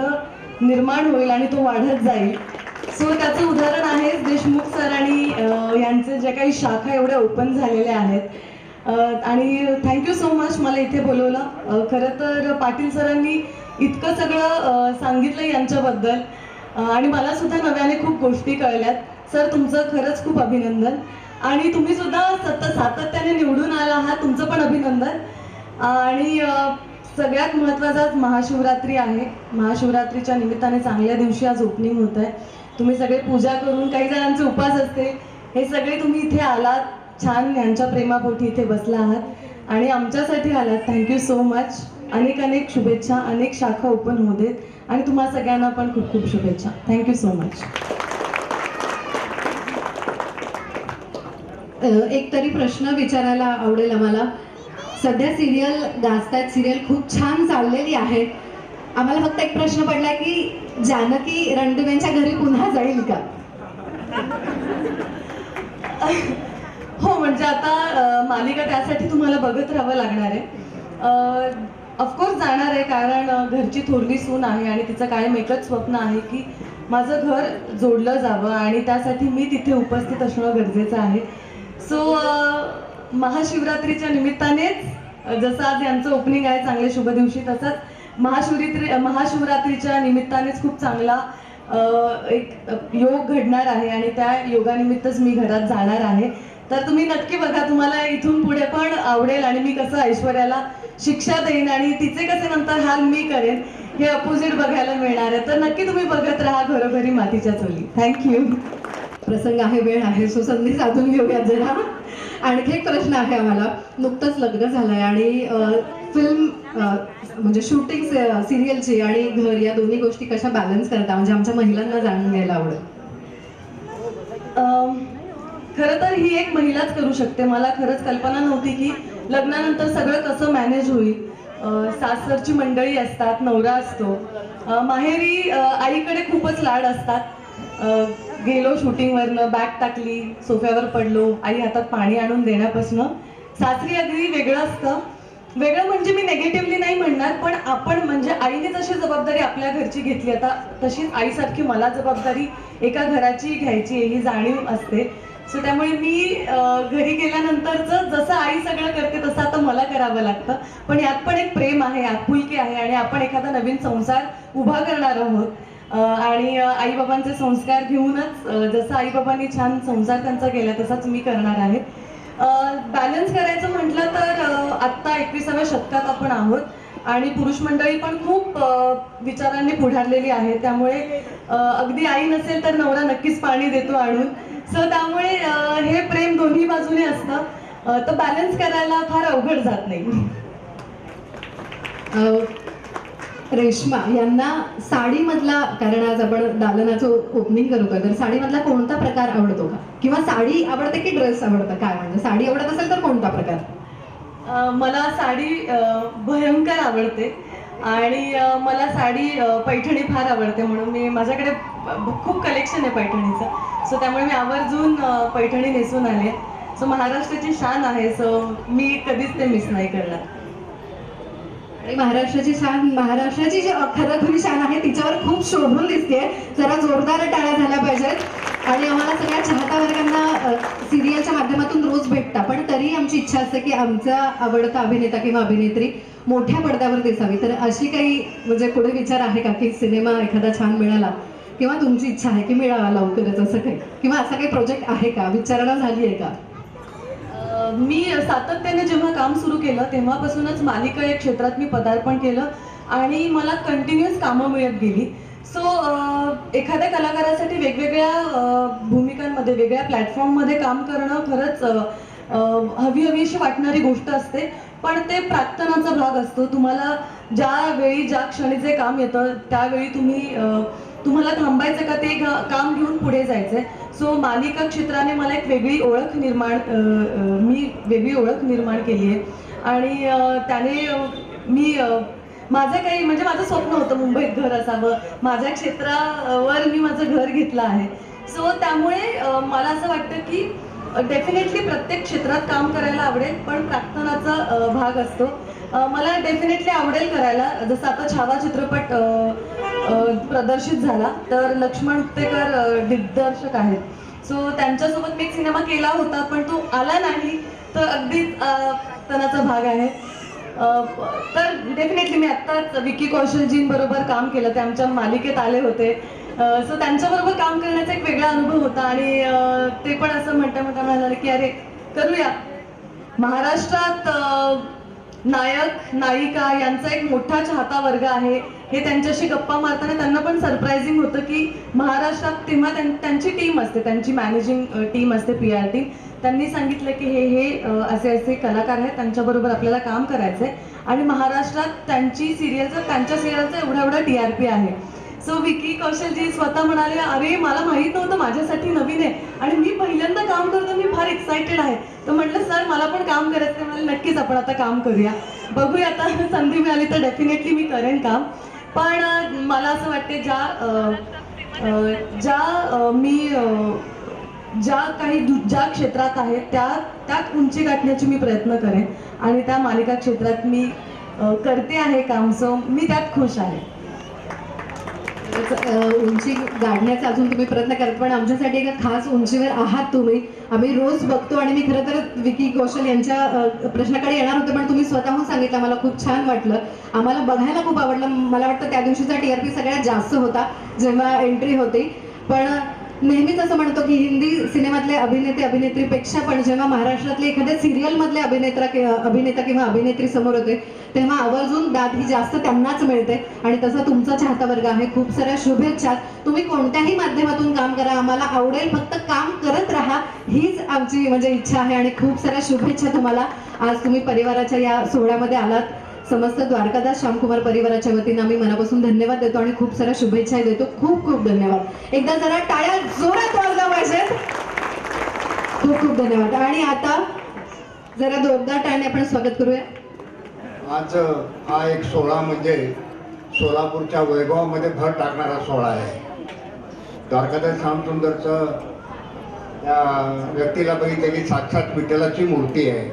C: निर्माण होईल आणि तो वाढत जाईल. सो त्याचं उदाहरण आहे देशमुख सर आणि यांचे जे काही शाखा एवढ्या ओपन झालेल्या आहेत. आणि थँक्यू सो मच मला इथे बोलवलं. खरं तर पाटील सरांनी इतकं सगळं सांगितलं यांच्याबद्दल आणि मला सुद्धा नव्याने खूप गोष्टी कळल्यात. सर तुमचं खरंच खूप अभिनंदन. आणि तुम्ही सुद्धा सातत्याने निवडून आला आहात, तुमचं पण अभिनंदन. आणि सगळ्यात महत्त्वाचं आज महाशिवरात्री आहे. महाशिवरात्रीच्या निमित्ताने चांगल्या दिवशी आज ओपनिंग होत आहे. तुम्ही सगळे पूजा करून, काही जणांचे उपास असते, हे सगळे तुम्ही इथे आलात, छान यांच्या प्रेमापोटी इथे बसला आहात आणि आमच्यासाठी आलात. Thank you so much. अनेक अनेक शुभेच्छा, अनेक शाखा ओपन होऊ देत आणि तुम्हा सगळ्यांना पण खूप खूप शुभेच्छा. Thank you so much.
A: एक तरी प्रश्न विचारायला आवडेल आम्हाला. सध्या सिरियल गाजतायत, सिरियल खूप छान चाललेली आहे. आम्हाला फक्त एक प्रश्न पडला की जानकी रणदिव्यांच्या घरी पुन्हा जाईल का?
C: हो, म्हणजे आता मालिका त्यासाठी तुम्हाला बघत राहावं लागणार आहे. ऑफकोर्स जाणार आहे, कारण घरची थोरली सून आहे आणि तिचं कायम एकच स्वप्न आहे की माझं घर जोडलं जावं आणि त्यासाठी मी तिथे उपस्थित असणं गरजेचं आहे. सो महाशिवरात्रीच्या निमित्तानेच जसं आज यांचं ओपनिंग आहे चांगल्या शुभ दिवशी, तसंच महाशिवरात्रीच्या निमित्तानेच खूप चांगला एक योग घडणार आहे आणि त्या योगानिमित्तच मी घरात जाणार आहे. तर तुम्ही नक्की बघा, तुम्हाला इथून पुढे पण आवडेल आणि मी कसं ऐश्वर्याला शिक्षा देईन आणि तिचे कसे नंतर हाल मी करेन हे अपोजिट बघायला मिळणार आहे. तर नक्की तुम्ही बघत राहा घरोघरी मातीच्या चुली. थँक्यू.
A: प्रसंग आहे, वेळ आहे, सो संधी साधून घेऊया जरा. आणखी एक प्रश्न आहे आम्हाला. नुकतंच लग्न झालंय आणि फिल्म म्हणजे शूटिंग सिरियलची आणि घर या दोन्ही गोष्टी कशा बॅलन्स करता, म्हणजे आमच्या महिलांना जाणून घ्यायला आवडेल.
C: खरं तर ही एक महिलाच करू शकते. मला खरंच कल्पना नव्हती की लग्नानंतर सगळं कसं मॅनेज होईल. सासरची मंडळी असतात, नवरा असतो, माहेरी आईकडे खूपच लाड असतात. गेलो शूटिंगवरनं, बॅग टाकली, सोफ्यावर पडलो, आई हातात पाणी आणून देण्यापासून सासरी अगदी वेगळं असतं. वेगळं म्हणजे मी नेगेटिव्हली नाही म्हणणार, पण आपण म्हणजे आईने जशी जबाबदारी आपल्या घरची घेतली, आता तशीच आईसारखी मला जबाबदारी एका घराची घ्यायची ही जाणीव असते. सो त्यामुळे मी घरी गेल्यानंतरचं जसं आई सगळं करते तसं आता मला करावं लागतं. पण यात पण एक प्रेम आहे, आपुलकी आहे आणि आपण एखादा नवीन संसार उभा करणार आहोत आणि आईबाबांचे संस्कार घेऊनच जसं आईबाबांनी छान संसार त्यांचा केला तसाच मी करणार आहे. बॅलन्स करायचं म्हटलं तर आत्ता 21व्या शतकात आपण आहोत आणि पुरुष मंडळी पण खूप विचारांनी पुढारलेली आहे. त्यामुळे अगदी आई नसेल तर नवरा नक्कीच पाणी देतो आणून. सो त्यामुळे हे प्रेम दोन्ही बाजूने असतं. तर बॅलन्स करायला फार अवघड जात नाही.
A: रेश्मा यांना साडीमधला, कारण आज आपण दालनाचं ओपनिंग करतोय, तर साडीमधला कोणता प्रकार आवडतो का, किंवा साडी आवडते की ड्रेस आवडतं, काय म्हणजे साडी आवडत असेल तर कोणता प्रकार?
C: मला साडी भयंकर आवडते आणि मला साडी पैठणी फार आवडते. म्हणून मी माझ्याकडे खूप कलेक्शन आहे पैठणीचं. सो त्यामुळे मी आवर्जून पैठणी नेसून आले. सो महाराष्ट्राची शान आहे. सो मी कधीच ते मिस नाही करणार.
A: आणि महाराष्ट्राची शान, महाराष्ट्राची जी खरी शान आहे तिच्यावर खूप शोभून दिसते. जरा जोरदार टाळ्या झाल्या पाहिजेत. आणि आम्हाला सगळ्या चाहता वर्गांना सिरियलच्या माध्यमातून रोज भेटता, पण तरी आमची इच्छा असते की आमचा आवडता अभिनेता किंवा अभिनेत्री मोठ्या पडद्यावर दिसावी. तर अशी काही म्हणजे पुढे विचार आहे का की सिनेमा एखादा छान मिळाला, किंवा तुमची इच्छा आहे की मिळावा लवकरच असं काही, किंवा असा काही प्रोजेक्ट आहे का, विचारणा झाली आहे का?
C: मी सातत्याने जेव्हा काम सुरू केलं तेव्हापासूनच मालिका या क्षेत्रात मी पदार्पण केलं आणि मला कंटिन्युअस कामं मिळत गेली. सो एखाद्या कलाकारासाठी वेगवेगळ्या भूमिकांमध्ये, वेगळ्या प्लॅटफॉर्ममध्ये काम करणं खरंच हवी वाटणारी गोष्ट असते. पण ते प्राक्तनाचा भाग असतो. तुम्हाला ज्यावेळी ज्या क्षणी जे काम येतं त्यावेळी तुम्हाला थांबायचं का, ते काम घेऊन पुढे जायचंय. सो मालिका क्षेत्राने मला एक वेगळी ओळख निर्माण केली आहे आणि त्याने मी माझं काही म्हणजे माझं स्वप्न होतं मुंबईत घर असावं. माझ्या क्षेत्रावर मी माझं घर घेतलं आहे. सो त्यामुळे मला असं वाटतं की डेफिनेटली प्रत्येक क्षेत्रात काम करायला आवडेल, पण प्राक्तनाचा भाग असतो. मला डेफिनेटली आवडेल करायला. जसं आता छावा चित्रपट प्रदर्शित झाला तर लक्ष्मण उत्तेकर दिग्दर्शक आहेत. सो त्यांच्यासोबत मी एक सिनेमा केला होता, पण तो आला नाही. तर अगदीच प्राक्तनाचा भाग आहे. तर डेफिनेटली मी आत्ताच विकी कौशलजींबरोबर काम केलं. ते आमच्या मालिकेत आले होते. सो त्यांच्याबरोबर काम करण्याचा एक वेगळा अनुभव होता आणि ते पण असं म्हणता म्हणाले की अरे करूया. महाराष्ट्रात नायक नायिका यांचा एक मोठा चाहता वर्ग आहे. हे त्यांच्याशी गप्पा मारताना त्यांना पण सरप्रायझिंग होतं की महाराष्ट्रात तेव्हा त्यांची टीम असते, त्यांची मॅनेजिंग टीम असते, PR टीम. त्यांनी सांगितलं की हे असे कलाकार आहेत, त्यांच्याबरोबर आपल्याला काम करायचंय आणि महाराष्ट्रात त्यांच्या सिरियलचा एवढा TRP आहे. सो विकी कौशलजी स्वतः म्हणाले अरे मला माहित नव्हतं, माझ्यासाठी नवीन आहे आणि मी पहिल्यांदा काम करतो, मी फार एक्सायटेड आहे. तर म्हटलं सर मला पण काम करायचं आहे. म्हणाले नक्कीच आपण आता काम करूया, बघूया आता संधी मिळाली तर डेफिनेटली मी करेन काम. पण मला असं वाटते ज्या क्षेत्रात आहे त्यात उंची गाठण्याची मी प्रयत्न करेन आणि त्या मालिका क्षेत्रात मी करते आहे काम. सो मी त्यात खुश आहे.
A: उंची गाडण्याचा अजून तुम्ही प्रयत्न करत, पण आमच्यासाठी एका खास उंचीवर आहात तुम्ही. आम्ही रोज बघतो आणि मी खरं तर विकी कौशल यांच्या प्रश्नाकडे येणार होते, पण तुम्ही स्वतःहून सांगितलं, मला खूप छान वाटलं. आम्हाला बघायला खूप आवडलं. मला वाटतं त्या दिवशीचा TRP सगळ्यात जास्त होता जेव्हा एंट्री होती. पण नेहमीच असं म्हणतो की हिंदी सिनेमातले अभिनेत्रीपेक्षा पण जेव्हा महाराष्ट्रातले एखाद्या सिरियलमधले अभिनेता किंवा अभिनेत्री समोर होते तेव्हा आवर्जून दाद ही जास्त त्यांनाच मिळते. आणि तसा तुमचा चाहता वर्ग आहे. खूप साऱ्या शुभेच्छा. तुम्ही कोणत्याही माध्यमातून काम करा, आम्हाला आवडेल, फक्त काम करत राहा हीच आमची म्हणजे इच्छा आहे. आणि खूप साऱ्या शुभेच्छा तुम्हाला. आज तुम्ही परिवाराच्या या सोहळ्यामध्ये आलात. समस्त द्वारकादास श्यामकुमार परिवाराच्या वतीनं आम्ही मनापासून धन्यवाद देतो आणि खूप साऱ्या शुभेच्छा देतो. खूप खूप धन्यवाद. एकदा जरा टाळ्या जोरात वाजल्या पाहिजेत. खूप खूप धन्यवाद. आणि आता जरा जोरदार टाळ्याने आपण स्वागत करूया.
D: आज हा एक सोहळा म्हणजे सोलापूरच्या वैभवामध्ये भर टाकणारा सोहळा आहे. द्वारकादास श्यामसुंदरचं त्या व्यक्तीला बघितलं की साक्षात विठ्ठलाची मूर्ती आहे.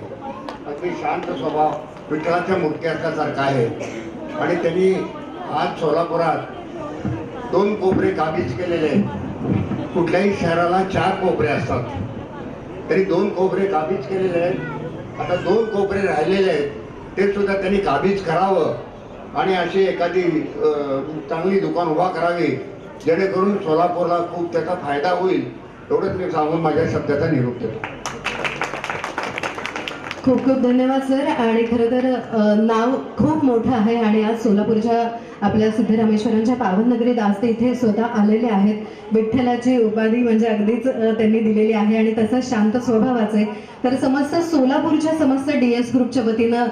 D: अगदी शांत स्वभाव, विठ्ठलाच्या मूर्ती असल्यासारखा आहे. आणि त्यांनी आज सोलापुरात 2 कोपरे काबीज केलेले आहेत. कुठल्याही शहराला 4 कोपरे असतात, तरी 2 कोपरे काबीज केलेले आहेत. आता 2 कोपरे राहिलेले आहेत, ते सुद्धा त्यांनी काबीज करावं आणि अशी एखादी चांगली दुकान उभा करावी जेणेकरून सोलापूरला खूप त्याचा फायदा होईल एवढंच मी सांगून माझ्या शब्दाचा निरोप देतो.
A: खूप खूप धन्यवाद सर. आणि खरं तर नाव खूप मोठं आहे आणि आज सोलापूरच्या आपल्या सिद्धरामेश्वरांच्या पावन नगरीत आज ते इथे स्वतः आलेले आहेत. विठ्ठलाची उपाधी म्हणजे अगदीच त्यांनी दिलेली आहे आणि तसा शांत स्वभावाचे. तर समस्त सोलापूरच्या समस्त DS ग्रुपच्या वतीनं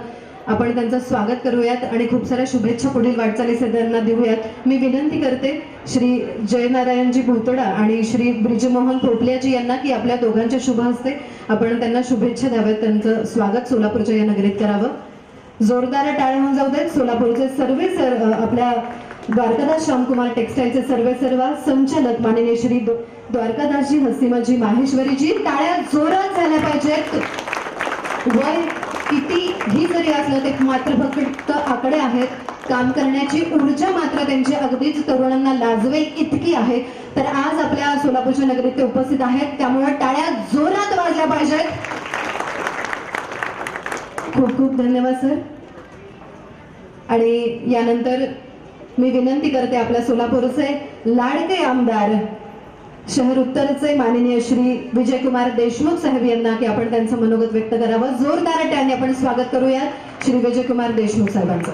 A: आपण त्यांचं स्वागत करूयात आणि खूप साऱ्या शुभेच्छा पुढील वाटचालीसाठी त्यांना देऊयात. मी विनंती करते श्री जयनारायणजी भोतडा आणि श्री ब्रिजमोहन पोपलियाजी यांना की आपल्या दोघांच्या शुभ हस्ते आपण त्यांना शुभेच्छा द्याव्यात. त्यांचं स्वागत सोलापूरच्या या नगरीत करावं. जोरदार टाळ्या होऊन जाऊ देत. सोलापूरचे सर्वे आपल्या द्वारकादास श्यामकुमार टेक्सटाईलचे सर्व संचालक माननीय श्री द्वारकादासजी हसीमाजी माहेश्वरीजी, टाळ्या जोरात झाल्या पाहिजेत. वय कितीही जरी असलं ते मात्र फक्त आकडे आहेत. काम करण्याची ऊर्जा मात्र त्यांची अगदीच तरुणांना लाजवेल इतकी आहे. तर आज आपल्या सोलापूरच्या नगरीत ते उपस्थित आहेत, त्यामुळे टाळ्या जोरात वाजल्या पाहिजेत. खूप खूप धन्यवाद सर. आणि यानंतर मी विनंती करते आपल्या सोलापूरचे लाडके आमदार शहर उत्तरचे माननीय श्री विजयकुमार देशमुख साहेब यांना की आपण त्यांचं मनोगत व्यक्त करावं. जोरदार टाळ्यांनी आपण स्वागत करूया श्री विजयकुमार देशमुख साहेबांचं.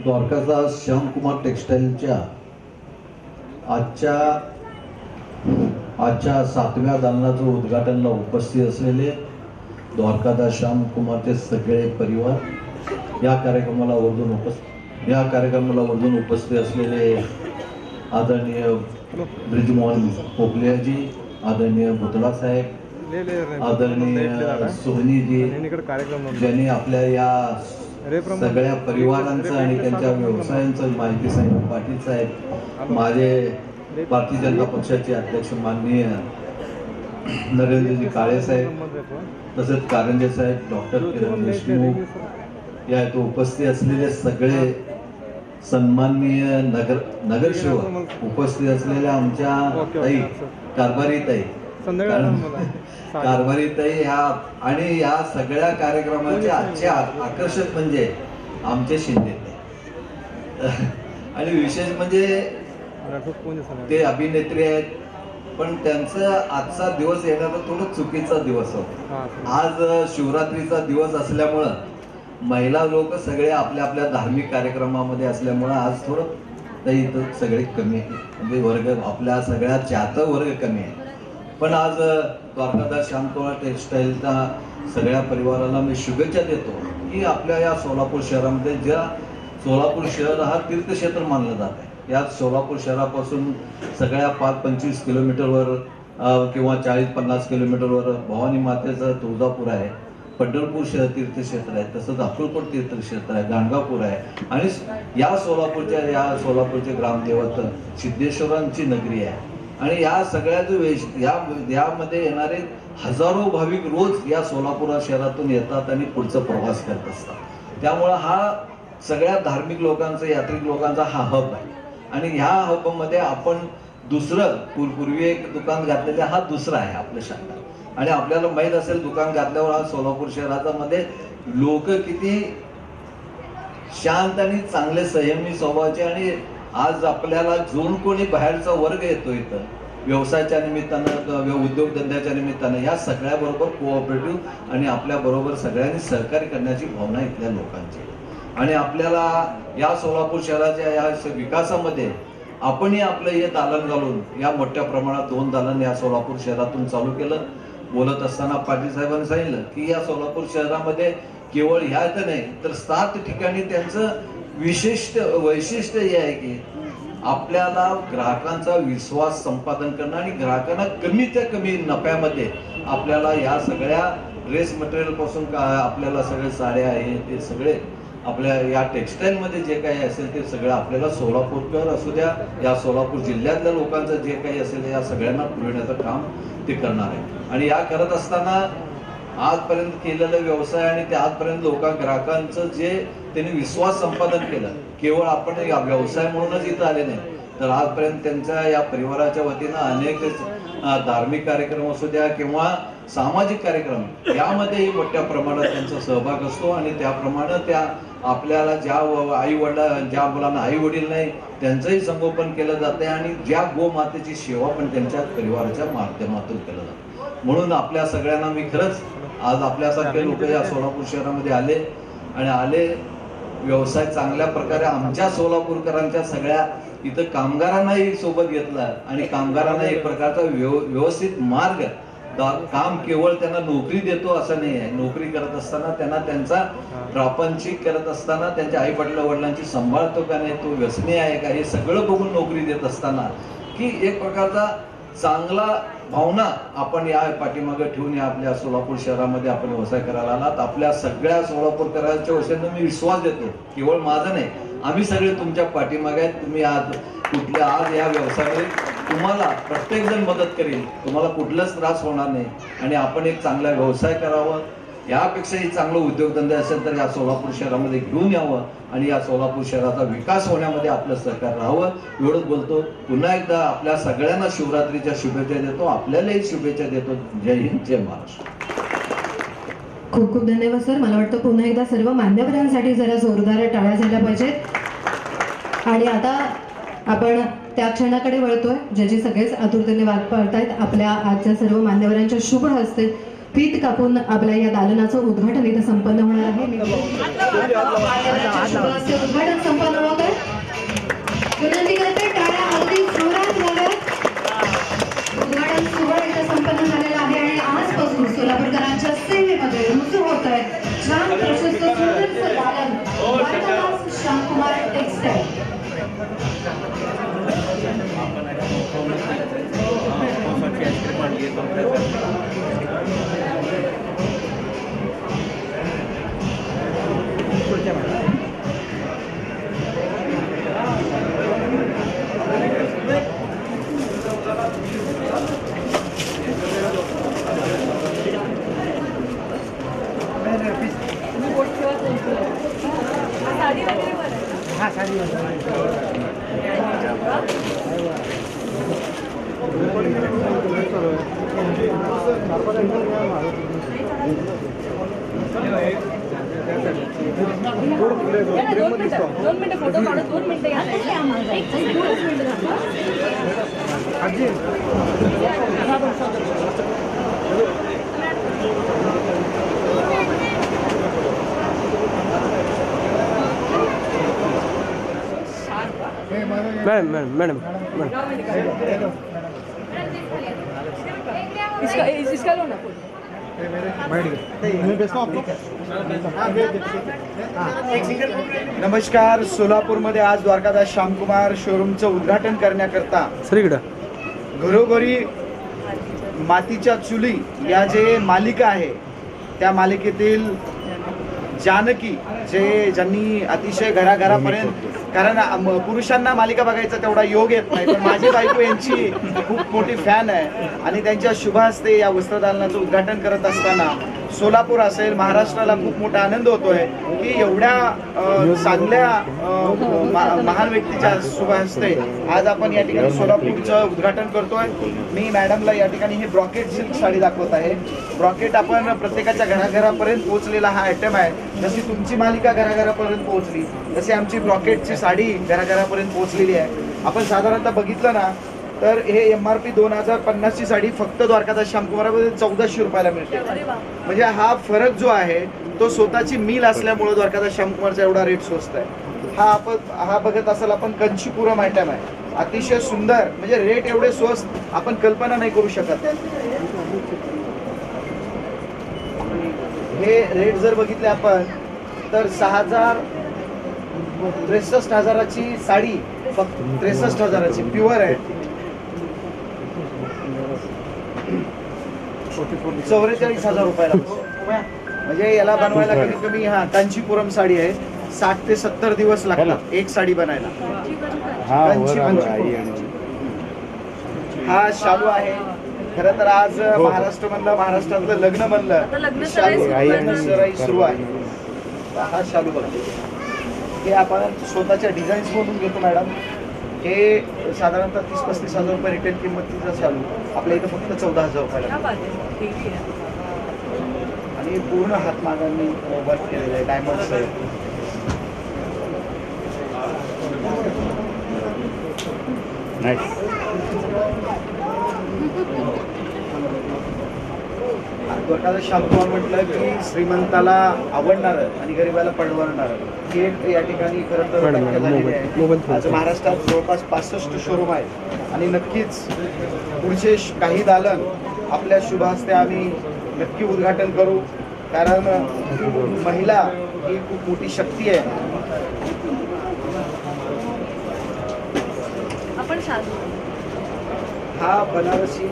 E: द्वारकादास श्यामकुमार टेक्सटाईलच्या आजच्या 7व्या दालनाचं उद्घाटनला उपस्थित असलेले द्वारकादास श्यामकुमारचे सगळे परिवार, या कार्यक्रमाला वर्धून उपस्थित असलेले आदरणीय ब्रिजमोहन पोपलियाजी, आदरणीय भोतला साहेब, आदरणीय सोहनीजी, ज्यांनी आपल्या या सगळ्या परिवारांचं आणि त्यांच्या व्यवसायांचं माहिती सांगितलं. पाटील साहेब, माझे भारतीय जनता पक्षाचे अध्यक्ष माननीय नरेंद्रजी काळे साहेब, तसेच कारंजे साहेब, डॉक्टर किरण देशमुख, या इथं उपस्थित असलेले सगळे सन्माननीय नगरसेवक, उपस्थित असलेल्या आमच्या ताई कारभारी ताई ह्या आणि या सगळ्या कार्यक्रमाचे आजचे आकर्षक म्हणजे आमचे शिंदे आणि विशेष म्हणजे ते अभिनेत्री आहेत, पण त्यांचा आजचा दिवस येणारा थोडं चुकीचा दिवस होता. आज शिवरात्रीचा दिवस असल्यामुळं महिला लोक सगळे आपल्या आपल्या धार्मिक कार्यक्रमामध्ये असल्यामुळं आज थोडं ताई इथं सगळे कमी आहे, म्हणजे वर्ग आपल्या सगळ्या चाहता वर्ग कमी आहे. पण आज द्वारकादास श्यामकुमार टेक्सटाईलच्या सगळ्या परिवाराला मी शुभेच्छा देतो की आपल्या या सोलापूर शहरामध्ये, ज्या सोलापूर शहर हा तीर्थक्षेत्र मानलं जात आहे, या सोलापूर शहरापासून सगळ्या 5-25 किलोमीटरवर किंवा 40-50 किलोमीटरवर भवानी मातेचं तुळजापूर आहे, पंढरपूर शहर तीर्थक्षेत्र आहे, तसंच अक्कलकोट तीर्थक्षेत्र आहे, गाणगापूर आहे आणि या सोलापूरचे ग्रामदेवत सिद्धेश्वरांची नगरी आहे. आणि या सगळ्याचं यामध्ये येणारे हजारो भाविक रोज या सोलापूर शहरातून येतात आणि पुढचा प्रवास करत असतात. त्यामुळं हा सगळ्या धार्मिक लोकांचा, यात्रिक लोकांचा हा हब आहे आणि ह्या हबमध्ये आपण दुसरं पूर्वी एक दुकान घातलेले, हा दुसरा आहे आपल्या शहरात. आणि आपल्याला माहीत असेल दुकान घातल्यावर हा सोलापूर शहराचा मध्ये लोक किती शांत आणि चांगले संयमी स्वभावाचे. आणि आज आपल्याला जो कोणी बाहेरचा वर्ग येतो इथं व्यवसायाच्या निमित्तानं, उद्योगधंद्याच्या निमित्तानं, या सगळ्याबरोबर कोऑपरेटिव्ह आणि आपल्या बरोबर सगळ्यांनी सहकार्य करण्याची भावना इथल्या लोकांची. आणि आपल्याला या सोलापूर शहराच्या या विकासामध्ये आपणही आपलं हे दालन घालून या मोठ्या प्रमाणात 2 दालन या सोलापूर शहरातून चालू केलं. बोलत असताना पाटील साहेबांनी सांगितलं की या सोलापूर शहरामध्ये केवळ ह्याच नाही तर 7 ठिकाणी त्यांचं विशिष्ट वैशिष्ट्य हे आहे की आपल्याला ग्राहकांचा विश्वास संपादन करणं आणि ग्राहकांना कमीच्या कमी नफ्यामध्ये आपल्याला या सगळ्या ड्रेस मटेरियल पासून आपल्याला सगळे साड्या आहे ते सगळे आपल्या या टेक्सटाईलमध्ये जे काही असेल ते सगळं आपल्याला सोलापूरकर असू द्या, या सोलापूर जिल्ह्यातल्या लोकांचं जे काही असेल या सगळ्यांना पुरवण्याचं काम ते करणार आहे. आणि या करत असताना आजपर्यंत केलेलं व्यवसाय आणि ते आजपर्यंत ग्राहकांचं जे त्यांनी विश्वास संपादन केलं, केवळ आपण व्यवसाय म्हणूनच इथं आले नाही तर आजपर्यंत त्यांच्या या परिवाराच्या वतीनं अनेक धार्मिक कार्यक्रम असू द्या किंवा सामाजिक कार्यक्रम यामध्येही मोठ्या प्रमाणात त्यांचा सहभाग असतो आणि त्याप्रमाणे त्या आपल्याला ज्या आई वडील ज्या मुलांना आई वडील नाही त्यांचंही संगोपन केलं जाते आणि ज्या गोमातेची सेवा पण त्यांच्या परिवाराच्या माध्यमातून केलं जातं. म्हणून आपल्या सगळ्यांना मी खरंच आज आपल्यासारखे लोक या सोलापूर शहरामध्ये आले व्यवसाय चांगल्या प्रकारे आमच्या सोलापूरकरांच्या सगळ्या इथं कामगारांनाही सोबत घेतलं आणि कामगारांना एक प्रकारचा व्यवस्थित मार्ग काम केवळ त्यांना नोकरी देतो असं नाही आहे. नोकरी करत असताना त्यांना त्यांचा प्रापंचिक करत असताना त्यांच्या आई वडिलांची सांभाळतो का नाही, तो व्यसनी आहे का, हे सगळं बघून नोकरी देत असताना की एक प्रकारचा चांगला भावना आपण या पाठीमागे ठेवून या आपल्या सोलापूर शहरामध्ये आपण व्यवसाय करायला आलात. आपल्या सगळ्या सोलापूरकरांच्या वतीने मी विश्वास देतो, केवळ माझा नाही, आम्ही सगळे तुमच्या पाठीमागे आहेत. तुम्ही आज या व्यवसायामध्ये तुम्हाला प्रत्येक जण मदत करेल, तुम्हाला कुठलाच त्रास होणार नाही आणि आपण एक चांगला व्यवसाय करावा. यापेक्षाही चांगलं उद्योगधंदे असेल तर या सोलापूर शहरामध्ये घेऊन यावं आणि या सोलापूर शहराचा विकास होण्यामध्ये आपलं सहकार्य राहावं. एवढंच बोलतो. पुन्हा एकदा आपल्या सगळ्यांना शिवरात्रीच्या शुभेच्छा देतो, आपल्यालाही शुभेच्छा देतो. जय हिंद, जय महाराष्ट्र.
A: खूप खूप धन्यवाद सर. मला वाटतं पुन्हा एकदा सर्व मान्यवरांसाठी जरा जोरदार टाळ्या झाल्या पाहिजेत. आणि आता आपण त्या क्षणाकडे वळतोय ज्याची सगळेच आतुरतेने वाट पाहतायत. आपल्या आजच्या सर्व मान्यवरांच्या शुभ हस्ते फीत कापून आपल्या या दालनाचं उद्घाटन इथं संपन्न होणार आहे. मान्यवरांच्या शुभ हस्ते उद्घाटन संपन्न होत आहे. विनंती करते टाळ्या अगदी जोरात व्हाव्यात. उद्घाटन सोहळा इथं संपन्न झालेला आहे आणि आजपासून सोलापूरकरांच्या सेवेमध्ये रुजू होत आहे छान प्रशस्त सुंदरचं दालन द्वारकादास श्यामकुमार टेक्सटाईल.
F: दोन मिनिटं फोटो काढू. 2 मिनिटं या.
G: मैडम
F: इसका लो ना फोटो.
B: नमस्कार. सोलापूरमध्ये आज द्वारकादास श्यामकुमार शोरूमचं उद्घाटन करण्याकरता घरोघरी मातीच्या चुली या जे मालिका आहे त्या मालिकेतील जानकी ज्यांनी अतिशय घराघरापर्यंत, कारण पुरुषांना मालिका बघायचा तेवढा योग येत नाही, पण माझी बायको यांची खूप मोठी फॅन आहे आणि त्यांच्या शुभ हस्ते या वस्त्रदालनाचं उद्घाटन करत असताना सोलापूर असेल, महाराष्ट्राला खूप मोठा आनंद होतोय की एवढ्या चांगल्या महान व्यक्तीच्या शुभ हस्ते आज आपण या ठिकाणी सोलापूरचं उद्घाटन करतोय. मी मॅडमला या ठिकाणी ही ब्रॉकेट सिल्क साडी दाखवत आहे. ब्रॉकेट आपण प्रत्येकाच्या घराघरापर्यंत पोहोचलेला हा आयटम आहे. जशी तुमची मालिका घराघरापर्यंत पोहोचली तशी आमची ब्रॉकेटची साडी घराघरापर्यंत पोहोचलेली आहे. आपण साधारणतः बघितलं ना तर हे MRP 2050 ची साडी फक्त द्वारकादास श्यामकुमारामध्ये 1400 रुपयाला मिळते. म्हणजे हा फरक जो आहे तो स्वतःची मिल असल्यामुळे द्वारकादास श्यामकुमारचा एवढा रेट स्वस्त आहे. हा बघत असाल आपण कंचीपुरम आयटम आहे, अतिशय सुंदर, म्हणजे रेट एवढे स्वस्त आपण कल्पना नाही करू शकत. हे रेट जर बघितले आपण तर 63,000ची साडी फक्त 63,000ची प्युअर आहे. 44,000 रुपयाला. म्हणजे याला बनवायला कमीत कमी कांचीपुरम साडी आहे, 60 ते 70 दिवस लागतात एक साडी बनायला. हा शालू आहे. खरं तर आज महाराष्ट्रातलं लग्न म्हणलं सराई सुरू आहे. हा शालू बघा, हे आपण स्वतःच्या डिझाईन्स मधून घेतो मॅडम. हे साधारणतः 30-35 हजार रुपये रिटेल किंमतीचा शालू आपल्या इथं फक्त 14,000 रुपयाला.
G: हे पूर्ण हातमागांनी वर्क केलेलं आहे. डायमंड्स आहे. द्वारकादास शामकुमार म्हटलं की श्रीमंताला आवडणारं आणि गरिबाला परवडणारं हे या ठिकाणी खरं तर व्याख्या झालेली आहे. आज महाराष्ट्रात जवळपास 65 शोरूम आहेत आणि नक्कीच पुढचे काही दालन आपल्या शुभ हस्ते आम्ही नक्की उद्घाटन करू, कारण महिला ही खूप मोठी शक्ती आहे.
F: आपण शालू
G: हा बनारसी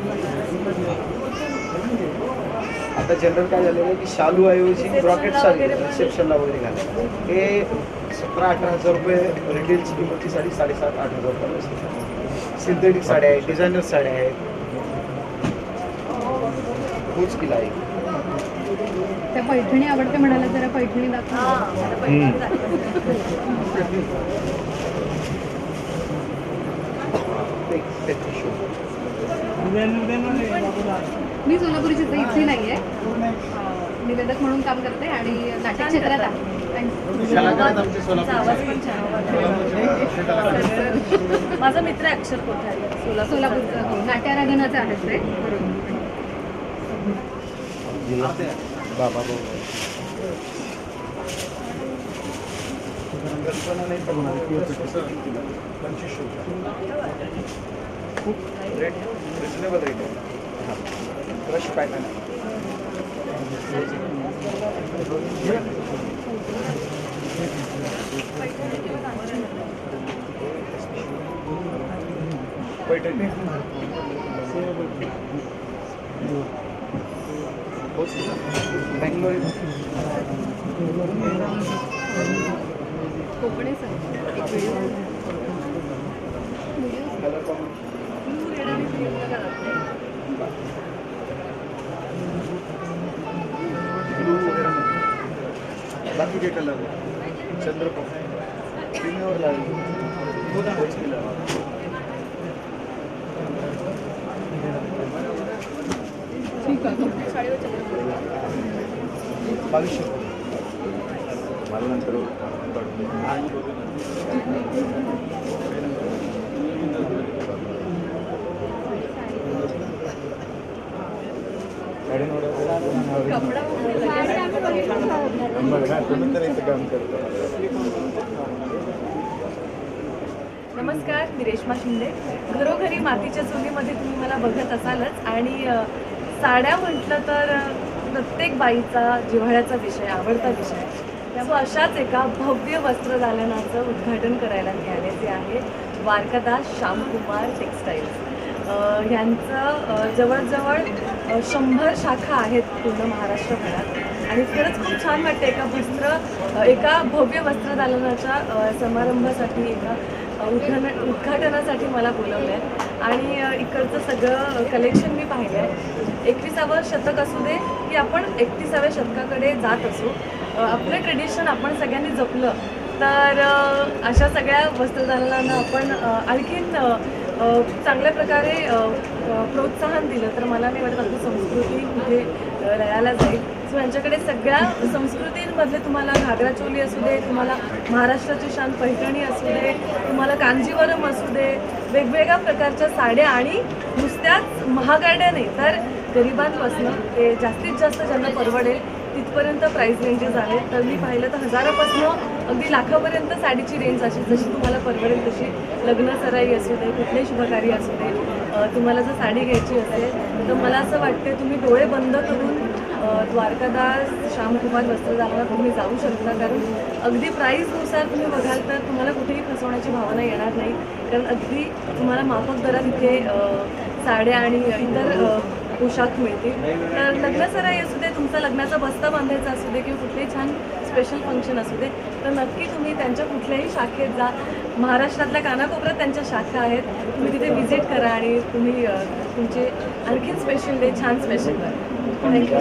G: आता जनरल काय झालेलं आहे की शालू ऐवजी ब्रॉकेट साडी रिसेप्शनला वगैरे घालतात. हे 17-18 हजार रुपये रिटेलची किंमतची साडी 7,500-8,000 रुपये असते. सिंथेटिक साड्या आहेत, डिझायनर साड्या आहेत, खूप किला आहे.
H: त्या पैठणी आवडते म्हणाला, जरा पैठणी दाखवा.
G: त्याची शो
H: मी सोलापूरची इथली नाहीये, निवेदक म्हणून काम करते आणि नाट्य क्षेत्रात आहे.
F: तुमचा आवाज पण छान होता. माझा मित्र आहे अक्षर कोठारी,
H: सोलापूरचं हो, नाट्याराधनाचं आहे ते.
G: बाबा कल्पना नाही पडणार. 25 खूप रेट रिजनेबल रेट आहे. हां, क्रश पॅटर्न आहे. पैठणी बँगलोर
H: कोकणी
G: कलर कॉम्बिनेशन बाकी के कलर चंद्रकोर प्रीमियमवर लागेल.
H: ठीक आहे.
G: 2200 मला नंतर
F: नमस्कार, मी रेश्मा शिंदे. घरोघरी मातीच्या चुलीमध्ये तुम्ही मला बघत असालच आणि साड्या म्हटलं तर प्रत्येक बाईचा जिव्हाळ्याचा विषय, आवडता विषय. त्यामुळे अशाच एका भव्य वस्त्रदालनाचं उद्घाटन करायला मी आलेले आहे. द्वारकादास शामकुमार टेक्सटाईल्स यांचं जवळजवळ 100 शाखा आहेत पूर्ण महाराष्ट्रभरात आणि खरंच खूप छान वाटतं एका भव्य वस्त्रदालनाच्या समारंभासाठी, एका उद्घाटनासाठी मला बोलवलं आहे आणि इकडचं सगळं कलेक्शन मी पाहिलं आहे. 21सावं शतक असू दे की आपण 31व्या शतकाकडे जात असू, आपलं ट्रेडिशन आपण सगळ्यांनी जपलं तर अशा सगळ्या वस्त्रदालनांना आपण आणखीन चांगल्या प्रकारे प्रोत्साहन दिलं तर मला नाही वाटत आपली संस्कृती कुठे लयाला जाईल. सो यांच्याकडे सगळ्या संस्कृतींमधले तुम्हाला घागरा चोली असू दे, तुम्हाला महाराष्ट्राची शान पैठणी असू दे, तुम्हाला कांजीवरम असू दे, वेगवेगळ्या प्रकारच्या साड्या आणि नुसत्याच महागाड्या नाही तर गरिबांपासनं ते जास्तीत जास्त ज्यांना परवडेल तिथपर्यंत प्राईस रेंजेस आहेत. तर मी पाहिलं तर हजारापासून अगदी लाखापर्यंत साडीची रेंज अशी जशी तुम्हाला परवडेल तशी. लग्न सराई असू दे, कुठले शुभकार्य असू दे, तुम्हाला जर साडी घ्यायची असेल तर मला असं वाटते तुम्ही डोळे बंद करून द्वारकादास शामकुमार वस्त्रदालनात तुम्ही जाऊ शकता, कारण अगदी प्राईसनुसार तुम्ही बघाल तर तुम्हाला कुठेही फसवण्याची भावना येणार नाही, कारण अगदी तुम्हाला माफक दरात इथे साड्या आणि इतर पोशाख मिळतील. तर लग्नसराई असू दे, तुमचा लग्नाचा बस्ता बांधायचा असू दे किंवा कुठलेही छान स्पेशल फंक्शन असू दे तर नक्की तुम्ही त्यांच्या कुठल्याही शाखेत जा. महाराष्ट्रातल्या कानाकोपऱ्यात त्यांच्या शाखा आहेत, तुम्ही तिथे व्हिजिट करा आणि तुम्ही तुमचे आणखीन स्पेशल डे छान स्पेशल करा. थँक्यू.